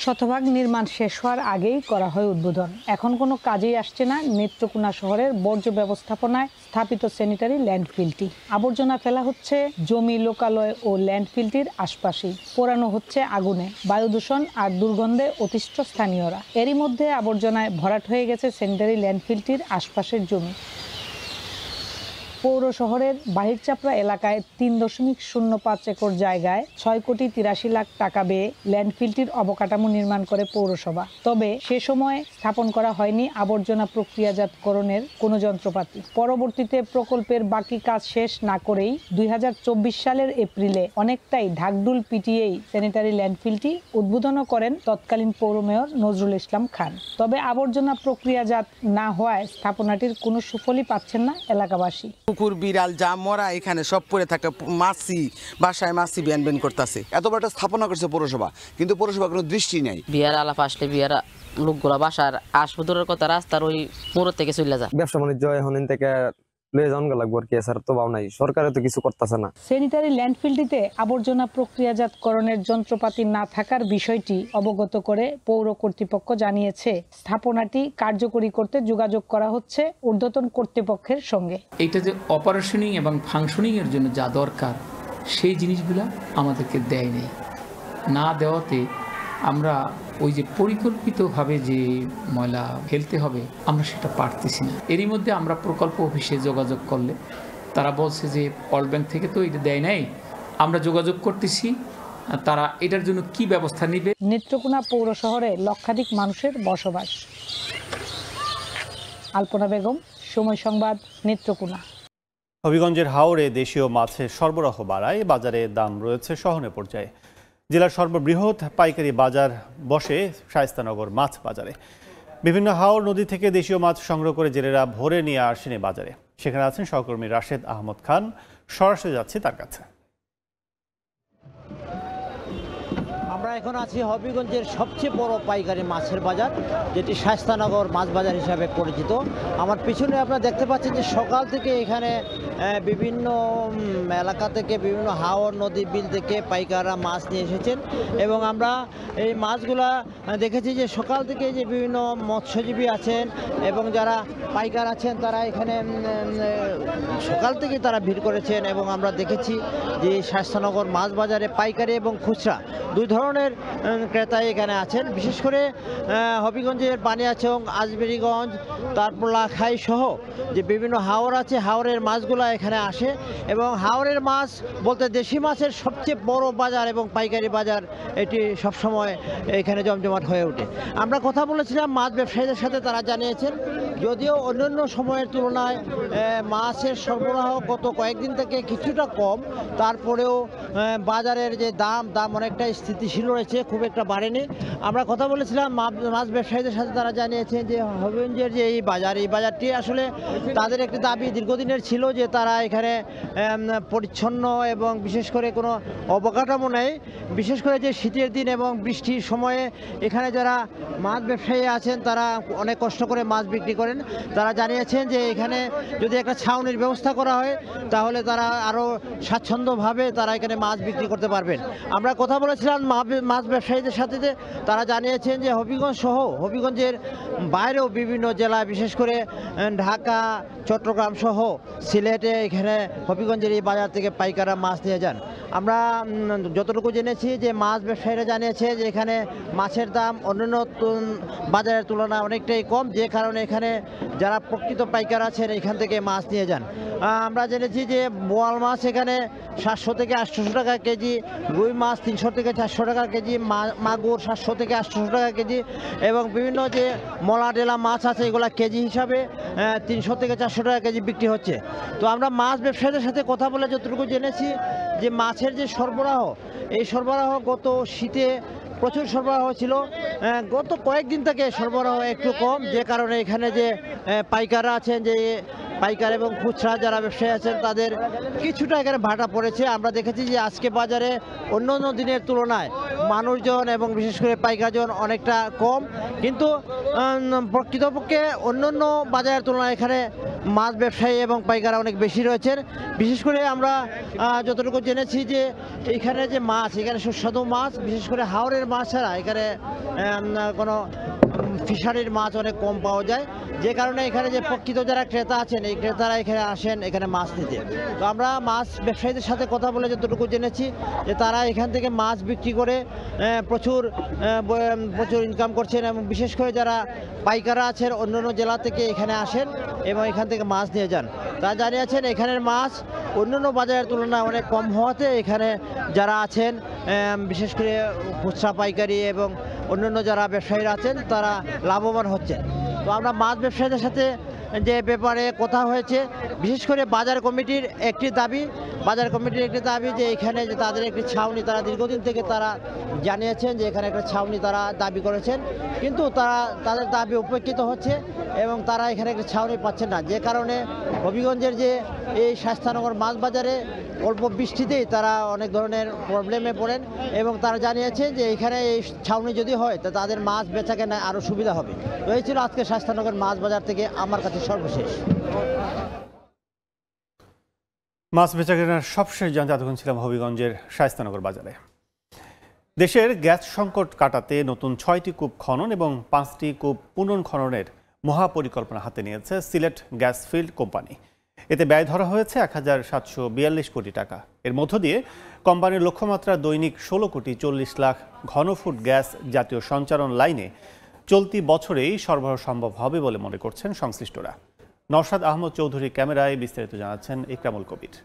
শতভাগ নির্মাণ শেষ হওয়ার আগেই করা হয় উদ্বোধন। এখন কোনো কাজেই আসছে না নেত্রকোনা শহরের বর্জ্য ব্যবস্থাপনায় স্থাপিত স্যানিটারি ল্যান্ডফিলটি। আবর্জনা ফেলা হচ্ছে জমি, লোকালয় ও ল্যান্ডফিলটির আশপাশেই। পোড়ানো হচ্ছে আগুনে। বায়ু দূষণ আর দুর্গন্ধে অতিষ্ঠ স্থানীয়রা। এরই মধ্যে আবর্জনায় ভরাট হয়ে গেছে স্যানিটারি ল্যান্ডফিলটির আশপাশের জমি। পৌর শহরের বাহিরচাপড়া এলাকায় ৩.০৫ একর জায়গায় ৬,৮৩,০০,০০০ টাকা ব্যয়ে ল্যান্ডফিলটির অবকাঠামো নির্মাণ করে পৌরসভা। তবে সে সময় স্থাপন করা হয়নি আবর্জনা প্রক্রিয়াজাতকরণের কোনো যন্ত্রপাতি। পরবর্তীতে প্রকল্পের বাকি কাজ শেষ না করেই ২০২৪ সালের এপ্রিলে অনেকটাই ঢাকঢুল পিটিয়েই স্যানিটারি ল্যান্ডফিলটি উদ্বোধন করেন তৎকালীন পৌর মেয়র নজরুল ইসলাম খান। তবে আবর্জনা প্রক্রিয়াজাত না হওয়ায় স্থাপনাটির কোনো সুফলই পাচ্ছেন না এলাকাবাসী। কুকুর, বিড়াল যা মরা এখানে সব পড়ে থাকে, মাছি বাসায় মাছি ব্যান করতেছে। এত বড় একটা স্থাপনা করছে পৌরসভা, কিন্তু পৌরসভা কোনো দৃষ্টি নেই। বিয়ার আলাপ আসলে বিয়ার লোকগুলা বাসার আসবদূরের কথা রাস্তার ওই মোড় থেকে চলে যায়। ব্যবসা বাণিজ্য এখন থেকে সরকারে তো কিছু করতেছে না। স্যানিটারি ল্যান্ডফিলটিতে আবর্জনা প্রক্রিয়াজাতকরণের যন্ত্রপাতি না থাকার বিষয়টি অবগত করে পৌর কর্তৃপক্ষ জানিয়েছে স্থাপনাটি কার্যকরী করতে যোগাযোগ করা হচ্ছে ঊর্ধ্বতন কর্তৃপক্ষের সঙ্গে। এটা যে অপারেশনিং এবং ফাংশনিং এর জন্য যা দরকার সেই জিনিসগুলো আমাদেরকে দেয় নেই। না দেওয়াতে আমরা ওই যে পরিকল্পিতভাবে যে ময়লা ফেলতে হবে আমরা সেটা পারতেছি না। এরই মধ্যে আমরা প্রকল্প অফিসে যোগাযোগ করলে তারা বলছে যে ওয়ার্ল্ড ব্যাংক থেকে তো এটা দেয় নাই, আমরা যোগাযোগ করতেছি, তারা এটার জন্য কি ব্যবস্থা নেবে। নেত্রকোনা পৌর শহরে লক্ষাধিক মানুষের বসবাস। আলপনা বেগম, সময় সংবাদ, নেত্রকোনা। হবিগঞ্জের হাওরে দেশীয় মাছের সরবরাহ বাড়ায় বাজারে দাম রয়েছে সহনীয় পর্যায়ে। জেলার সর্ববৃহৎ পাইকারি বাজার বসে শায়েস্তানগর মাছ বাজারে। বিভিন্ন হাওর নদী থেকে দেশীয় মাছ সংগ্রহ করে জেলেরা ভরে নিয়ে আসেন বাজারে। সেখানে আছেন সহকর্মী রাশেদ আহমদ খান। সরাসরি যাচ্ছি তার কাছে। আমরা এখন আছি হবিগঞ্জের সবচেয়ে বড় পাইকারি মাছের বাজার, যেটি শায়েস্তানগর মাছ বাজার হিসাবে পরিচিত। আমার পিছনে আপনারা দেখতে পাচ্ছেন যে সকাল থেকে এখানে বিভিন্ন এলাকা থেকে, বিভিন্ন হাওর নদী, বিল থেকে পাইকাররা মাছ নিয়ে এসেছেন এবং আমরা এই মাছগুলা দেখেছি যে সকাল থেকে যে বিভিন্ন মৎস্যজীবী আছেন এবং যারা পাইকার আছেন তারা এখানে সকাল থেকে তারা ভিড় করেছেন এবং আমরা দেখেছি যে শায়েস্তানগর মাছ বাজারে পাইকারি এবং খুচরা দুই ধরনের ক্রেতা এখানে আছেন। বিশেষ করে হবিগঞ্জের বানিয়াচং, আজমেরিগঞ্জ, তারপর লাখাই সহ যে বিভিন্ন হাওর আছে, হাওরের মাছগুলো এখানে আসে এবং হাওরের মাছ বলতে দেশি মাছের সবচেয়ে বড় বাজার এবং পাইকারি বাজার এটি সবসময় এখানে জমজমাট হয়ে ওঠে। আমরা কথা বলেছিলাম মাছ ব্যবসায়ীদের সাথে, তারা জানিয়েছেন যদিও অন্যান্য সময়ের তুলনায় মাছের সরবরাহ গত কয়েকদিন থেকে কিছুটা কম, তারপরেও বাজারের যে দাম অনেকটাই স্থিতিশীল রয়েছে, খুব একটা বাড়েনি। আমরা কথা বলেছিলাম মাছ ব্যবসায়ীদের সাথে, তারা জানিয়েছেন যে হবিগঞ্জের যে এই বাজারটি আসলে তাদের একটি দাবি দীর্ঘদিনের ছিল যে তারা এখানে পরিচ্ছন্ন এবং বিশেষ করে কোনো অবকাঠামো নেই। বিশেষ করে যে শীতের দিন এবং বৃষ্টির সময়ে এখানে যারা মাছ ব্যবসায়ী আছেন তারা অনেক কষ্ট করে মাছ বিক্রি করেন। তারা জানিয়েছেন যে এখানে যদি একটা ছাউনির ব্যবস্থা করা হয় তাহলে তারা আরও স্বাচ্ছন্দ্যভাবে তারা এখানে মাছ বিক্রি করতে পারবেন। আমরা কথা বলেছিলাম মাছ ব্যবসায়ীদের সাথে, তারা জানিয়েছেন যে হবিগঞ্জ সহ হবিগঞ্জের বাইরেও বিভিন্ন জেলা, বিশেষ করে ঢাকা, চট্টগ্রাম সহ সিলেটে এখানে হবিগঞ্জের এই বাজার থেকে পাইকাররা মাছ নিয়ে যান। আমরা যতটুকু জেনেছি যে মাছ ব্যবসায়ীরা জানিয়েছে যে এখানে মাছের দাম অন্যান্য বাজারের তুলনায় অনেকটাই কম, যে কারণে এখানে যারা প্রকৃত পাইকার আছেন এখান থেকে মাছ নিয়ে যান। আমরা জেনেছি যে বোয়াল মাছ এখানে 700 থেকে 800 টাকা কেজি, রুই মাছ 300 থেকে 400 টাকা কেজি, মাগুর 700 থেকে 800 টাকা কেজি এবং বিভিন্ন যে মলা ডেলা মাছ আছে এগুলা কেজি হিসাবে 300 থেকে 400 টাকা কেজি বিক্রি হচ্ছে। তো আমরা মাছ ব্যবসায়ীদের সাথে কথা বলে যতটুকু জেনেছি যে মাছের যে সরবরাহ, এই সরবরাহ গত শীতে প্রচুর সরবরাহ ছিল, গত কয়েকদিন থেকে সরবরাহ একটু কম, যে কারণে এখানে যে পাইকাররা আছেন, যে পাইকার এবং খুচরা যারা ব্যবসায়ী আছেন তাদের কিছুটা এখানে ভাটা পড়েছে। আমরা দেখেছি যে আজকে বাজারে অন্য অন্য দিনের তুলনায় মানুষজন এবং বিশেষ করে পাইকারজন অনেকটা কম, কিন্তু প্রকৃতপক্ষে অন্য অন্য বাজারের তুলনায় এখানে মাছ ব্যবসায়ী এবং পাইকাররা অনেক বেশি রয়েছেন। বিশেষ করে আমরা যতটুকু জেনেছি যে এইখানে যে মাছ, এখানে সুস্বাদু মাছ, বিশেষ করে হাওরের মাছ ছাড়া এখানে কোনো ফিশারির মাছ অনেক কম পাওয়া যায়, যে কারণে এখানে যে প্রকৃত যারা ক্রেতা আছেন এই ক্রেতারা এখানে আসেন এখানে মাছ নিতে। তো আমরা মাছ ব্যবসায়ীদের সাথে কথা বলে যতটুকু জেনেছি যে তারা এখান থেকে মাছ বিক্রি করে প্রচুর ইনকাম করছেন এবং বিশেষ করে যারা পাইকাররা আছেন অন্য অন্য জেলা থেকে এখানে আসেন এবং এখান থেকে মাছ নিয়ে যান। তারা জানিয়েছেন এখানের মাছ অন্যান্য বাজারের তুলনায় অনেক কম হওয়াতে এখানে যারা আছেন বিশেষ করে খুচরা পাইকারি এবং অন্যান্য যারা ব্যবসায়ীরা আছেন তারা লাভবান হচ্ছেন। তো আমরা মাছ ব্যবসায়ীদের সাথে যে ব্যাপারে কথা হয়েছে, বিশেষ করে বাজার কমিটির একটি দাবি যে এখানে যে তাদের একটি ছাউনি তারা দীর্ঘদিন থেকে তারা জানিয়েছেন যে এখানে একটা ছাউনি তারা দাবি করেছেন, কিন্তু তাদের দাবি উপেক্ষিত হচ্ছে এবং তারা এখানে একটা ছাউনি পাচ্ছেন না, যে কারণে হবিগঞ্জের যে এই শায়স্তানগর মাছ বাজারে অল্প বৃষ্টিতেই তারা অনেক ধরনের প্রবলেমে পড়েন এবং তারা জানিয়েছেন যে এখানে এই ছাউনি যদি হয় তো তাদের মাছ বেচা কেনায় আরও সুবিধা হবে। তো এই ছিল আজকে শায়স্তানগর মাছ বাজার থেকে আমার কাছে সর্বশেষ। মাছ বেচা কেনার সবশেষ জানতে এতক্ষণ ছিলাম হবিগঞ্জের শায়স্তানগর বাজারে। দেশের গ্যাস সংকট কাটাতে নতুন 6টি কূপ খনন এবং 5টি কূপ পুনর্খননের মহাপরিকল্পনা হাতে নিয়েছে সিলেট গ্যাস ফিল্ড কোম্পানি। এতে ব্যয় ধরা হয়েছে 1742 কোটি টাকা। এর মধ্য দিয়ে কোম্পানির লক্ষ্যমাত্রা দৈনিক 16 কোটি 40 লাখ ঘনফুট গ্যাস জাতীয় সঞ্চারণ লাইনে চলতি বছরেই সরবরাহ সম্ভব হবে বলে মনে করছেন সংশ্লিষ্টরা। নওশাদ আহমদ চৌধুরী ক্যামেরায় বিস্তারিত জানাচ্ছেন ইকরামুল কবির।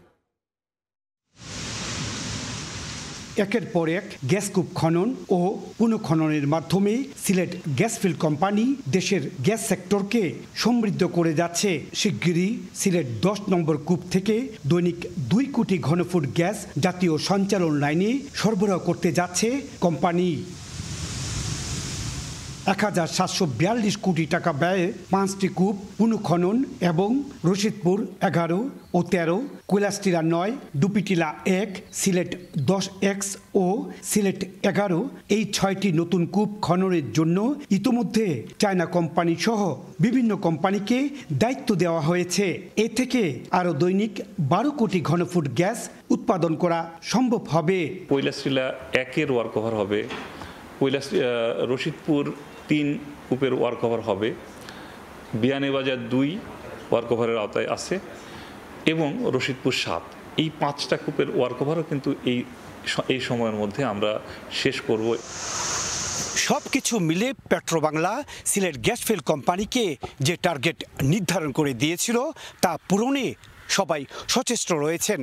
একের পর এক গ্যাস কূপ খনন ও পুনঃখননের মাধ্যমে সিলেট গ্যাস ফিল্ড কোম্পানি দেশের গ্যাস সেক্টরকে সমৃদ্ধ করে যাচ্ছে। শিগগিরই সিলেট 10 নম্বর কূপ থেকে দৈনিক 2 কোটি ঘনফুট গ্যাস জাতীয় সঞ্চালন লাইনে সরবরাহ করতে যাচ্ছে কোম্পানি। 1742 কোটি টাকা ব্যয়ে 5টি কূপ পুনঃখনন এবং রশিদপুর 11 ও 13, কৈলাসটিলা 9, ডুপিটিলা 1, সিলেট 10X ও সিলেট 11 এই 6টি নতুন কূপ খননের জন্য ইতোমধ্যে চায়না কোম্পানি সহ বিভিন্ন কোম্পানিকে দায়িত্ব দেওয়া হয়েছে। এ থেকে আরও দৈনিক 12 কোটি ঘনফুট গ্যাস উৎপাদন করা সম্ভব হবে। কৈলাসটিলা 1-এর ওয়ার্ক ওভার হবে, রশিদপুর 3 কূপের ওয়ার্ক ওভার হবে, বিয়ানীবাজার 2 ওয়ার্ক ওভারের আওতায় আছে এবং রশিদপুর 7, এই 5টা কূপের ওয়ার্ক ওভারও কিন্তু এই সময়ের মধ্যে আমরা শেষ করব। সব কিছু মিলে পেট্রোবাংলা সিলেট গ্যাস ফিল্ড কোম্পানিকে যে টার্গেট নির্ধারণ করে দিয়েছিল তা পূরণে সবাই সচেষ্ট রয়েছেন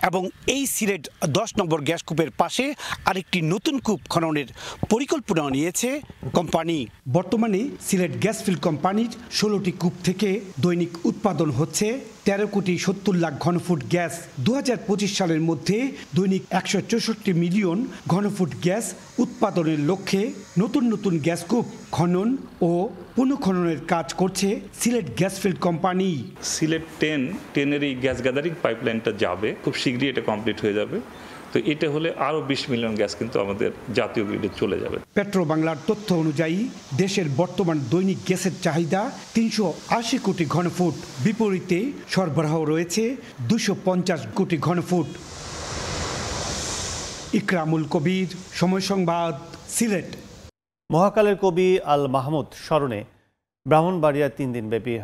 এবং এই সিলেট 10 নম্বর গ্যাস কূপের পাশে আরেকটি নতুন কূপ খননের পরিকল্পনা নিয়েছে কোম্পানি। বর্তমানে সিলেট গ্যাস ফিল্ড কোম্পানির 16টি কূপ থেকে দৈনিক উৎপাদন হচ্ছে 13 কোটি 70 লাখ ঘনফুট গ্যাস। 2025 সালের মধ্যে দৈনিক 164 মিলিয়ন ঘনফুট গ্যাস উৎপাদনের লক্ষ্যে নতুন নতুন গ্যাস কূপ খনন ও পুনঃখননের কাজ করছে Sylhet gas field company. Sylhet 10-এর এই গ্যাস গ্যাদারিং পাইপলাইনটা যাবে, খুব শীঘ্রই এটা কমপ্লিট হয়ে যাবে। তো এটা হলে আরও 20 মিলিয়ন গ্যাস কিন্তু আমাদের জাতীয় গ্রিডে চলে যাবে। পেট্রোবাংলার তথ্য অনুযায়ী দেশের বর্তমান দৈনিক গ্যাসের চাহিদা 380 কোটি ঘনফুট, বিপরীতে সরবরাহ রয়েছে 250 কোটি ঘনফুট। ইকরামুল কবির, সময় সংবাদ, সিলেট। মহাকালের কবি আল মাহমুদ স্মরণে ব্রাহ্মণবাড়িয়ায় 3 দিনব্যাপী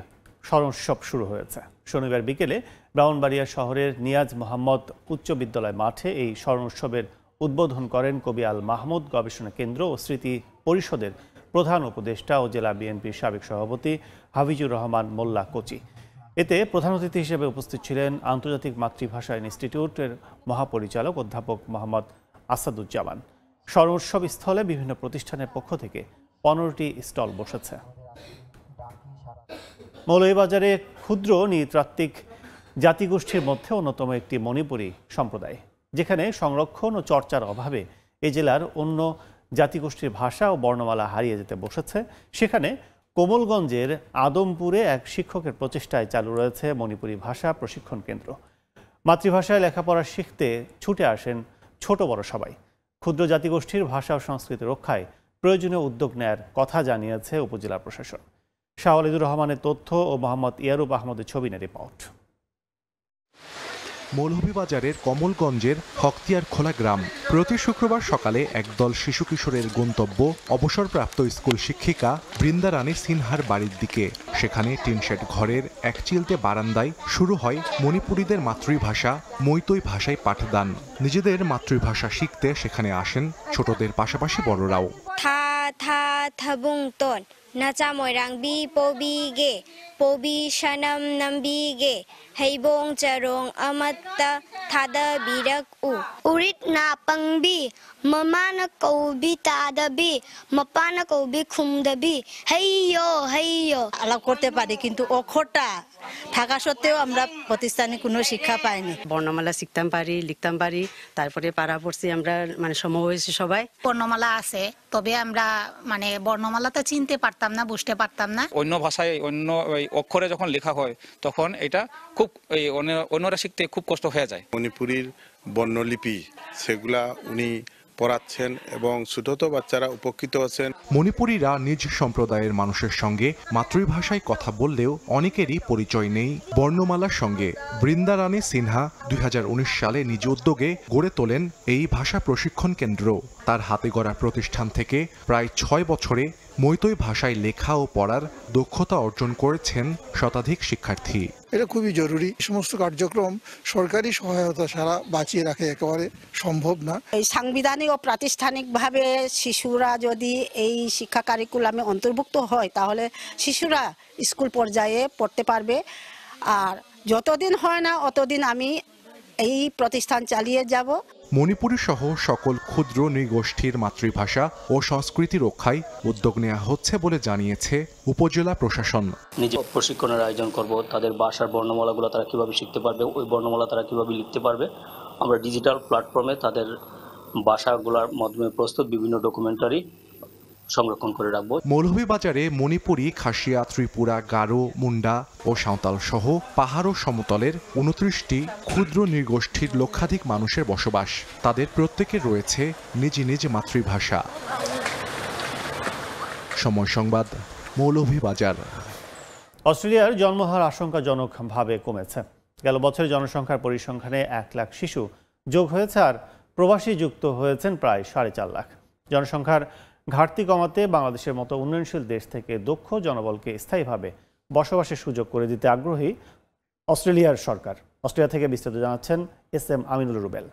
স্মরণ উৎসব শুরু হয়েছে। শনিবার বিকেলে ব্রাহ্মণবাড়িয়া শহরের নিয়াজ মোহাম্মদ উচ্চ বিদ্যালয় মাঠে এই স্মরণ উৎসবের উদ্বোধন করেন কবি আল মাহমুদ গবেষণা কেন্দ্র ও স্মৃতি পরিষদের প্রধান উপদেষ্টা ও জেলা বিএনপির সাবেক সভাপতি হাফিজুর রহমান মোল্লা কোচি। এতে প্রধান অতিথি হিসেবে উপস্থিত ছিলেন আন্তর্জাতিক মাতৃভাষা ইনস্টিটিউটের মহাপরিচালক অধ্যাপক মোহাম্মদ আসাদুজ্জামান। স্মরণোৎসব স্থলে বিভিন্ন প্রতিষ্ঠানের পক্ষ থেকে 15টি স্টল বসেছে। মৌলভীবাজারে ক্ষুদ্র নৃতাত্ত্বিক জাতিগোষ্ঠীর মধ্যে অন্যতম একটি মণিপুরী সম্প্রদায়, যেখানে সংরক্ষণ ও চর্চার অভাবে এই জেলার অন্য জাতিগোষ্ঠীর ভাষা ও বর্ণমালা হারিয়ে যেতে বসেছে। সেখানে কোমলগঞ্জের আদমপুরে এক শিক্ষকের প্রচেষ্টায় চালু রয়েছে মণিপুরী ভাষা প্রশিক্ষণ কেন্দ্র। মাতৃভাষায় লেখাপড়া শিখতে ছুটে আসেন ছোট বড় সবাই। ক্ষুদ্র জাতিগোষ্ঠীর ভাষা ও সংস্কৃতি রক্ষায় প্রয়োজনীয় উদ্যোগ নেয়ার কথা জানিয়েছে উপজেলা প্রশাসন। শাহ ওয়ালিদুর রহমানের তথ্য ও মোহাম্মদ ইয়ারুব আহমদের ছবি নিয়ে রিপোর্ট। মৌলভীবাজারের কমলগঞ্জের হক্তিয়ারখোলা গ্রাম। প্রতি শুক্রবার সকালে একদল শিশু কিশোরের গন্তব্য অবসরপ্রাপ্ত স্কুল শিক্ষিকা বৃন্দা রানী সিনহার বাড়ির দিকে। সেখানে টিনশেড ঘরের এক চিলতে বারান্দায় শুরু হয় মণিপুরীদের মাতৃভাষা মৈতৈ ভাষায় পাঠদান। নিজেদের মাতৃভাষা শিখতে সেখানে আসেন ছোটদের পাশাপাশি বড়রাও। থা থা থাবুং তন নাচা ময়রাং বি পবি গে পবি শানাম নাম্বি গে হেইবং চারং আমাত্তা থাদা বিরাক উ উরিত না পাংবি মামানা কৌবি তাদাবি মাপানা কৌবি খুমদাবি হেইয়ো হেইয়ো আলাপ করতে পারি, কিন্তু অক্ষরটা থাকা সত্ত্বেও আমরা প্রতিষ্ঠানে কোনো শিক্ষা পাইনি। বর্ণমালা শিখতাম পারি, লিখতাম পারি। তারপরে পাড়াপড়শি আমরা সমবয়সী সবাই বর্ণমালা আছে, তবে আমরা বর্ণমালাটা চিনতে পারতাম না, বুঝতে পারতাম না। অন্য ভাষায় অন্য অক্ষরে যখন লেখা হয় তখন এটা খুব অন্যরা শিখতে খুব কষ্ট হয়ে যায়। মণিপুরীর বর্ণলিপি সেগুলা উনি পড়াচ্ছেন এবং ছোট বাচ্চারা উপকৃত আছেন। মণিপুরীরা নিজ সম্প্রদায়ের মানুষের সঙ্গে মাতৃভাষায় কথা বললেও অনেকেরই পরিচয় নেই বর্ণমালার সঙ্গে। বৃন্দা রানী সিনহা 2019 সালে নিজ উদ্যোগে গড়ে তোলেন এই ভাষা প্রশিক্ষণ কেন্দ্র। তার হাতে গড়া প্রতিষ্ঠান থেকে প্রায় 6 বছরে মৈতৈ ভাষায় লেখা ও পড়ার দক্ষতা অর্জন করেছেন শতাধিক শিক্ষার্থী। এটা খুবই জরুরি। সমস্ত কার্যক্রম সরকারি সহায়তা ছাড়া বাঁচিয়ে রাখা একেবারে সম্ভব না। এই সাংবিধানিক ও প্রাতিষ্ঠানিকভাবে শিশুরা যদি এই শিক্ষা কারিকুলামে অন্তর্ভুক্ত হয় তাহলে শিশুরা স্কুল পর্যায়ে পড়তে পারবে। আর যতদিন হয় না অতদিন আমি এই প্রতিষ্ঠান চালিয়ে যাব। মণিপুরী সহ সকল ক্ষুদ্র নৃগোষ্ঠীর মাতৃভাষা ও সংস্কৃতি রক্ষায় উদ্যোগ নেওয়া হচ্ছে বলে জানিয়েছে উপজেলা প্রশাসন। নিজে প্রশিক্ষণের আয়োজন করব, তাদের ভাষার বর্ণমালাগুলো তারা কিভাবে শিখতে পারবে, ওই বর্ণমালা তারা কিভাবে লিখতে পারবে। আমরা ডিজিটাল প্ল্যাটফর্মে তাদের ভাষাগুলোর মাধ্যমে প্রস্তুত বিভিন্ন ডকুমেন্টারি সংরক্ষণ করে রাখবো। মৌলভীবাজারে মণিপুরী, খাসিয়া, ত্রিপুরা, গারো, মুন্ডা ও সাঁওতাল সহ পাহাড় ও সমতলের 29টি ক্ষুদ্র নৃগোষ্ঠীর লক্ষাধিক মানুষের বসবাস। তাদের প্রত্যেকের রয়েছে নিজ নিজ মাতৃভাষা। সময় সংবাদ, মৌলভীবাজার। অস্ট্রেলিয়ার জন্মহার আশঙ্কাজনকভাবে কমেছে। গেল বছরের জনসংখ্যার পরিসংখ্যানে 1 লাখ শিশু যোগ হয়েছে, আর প্রবাসী যুক্ত হয়েছেন প্রায় 4.5 লাখ। জনসংখ্যার ঘাটতি কমাতে বাংলাদেশের মতো উন্নয়নশীল দেশ থেকে দক্ষ জনবলকে স্থায়ীভাবে বসবাসের সুযোগ করে দিতে আগ্রহী অস্ট্রেলিয়ার সরকার। অস্ট্রেলিয়া থেকে বিস্তারিত জানাচ্ছেন SM আমিনুল রুবেল।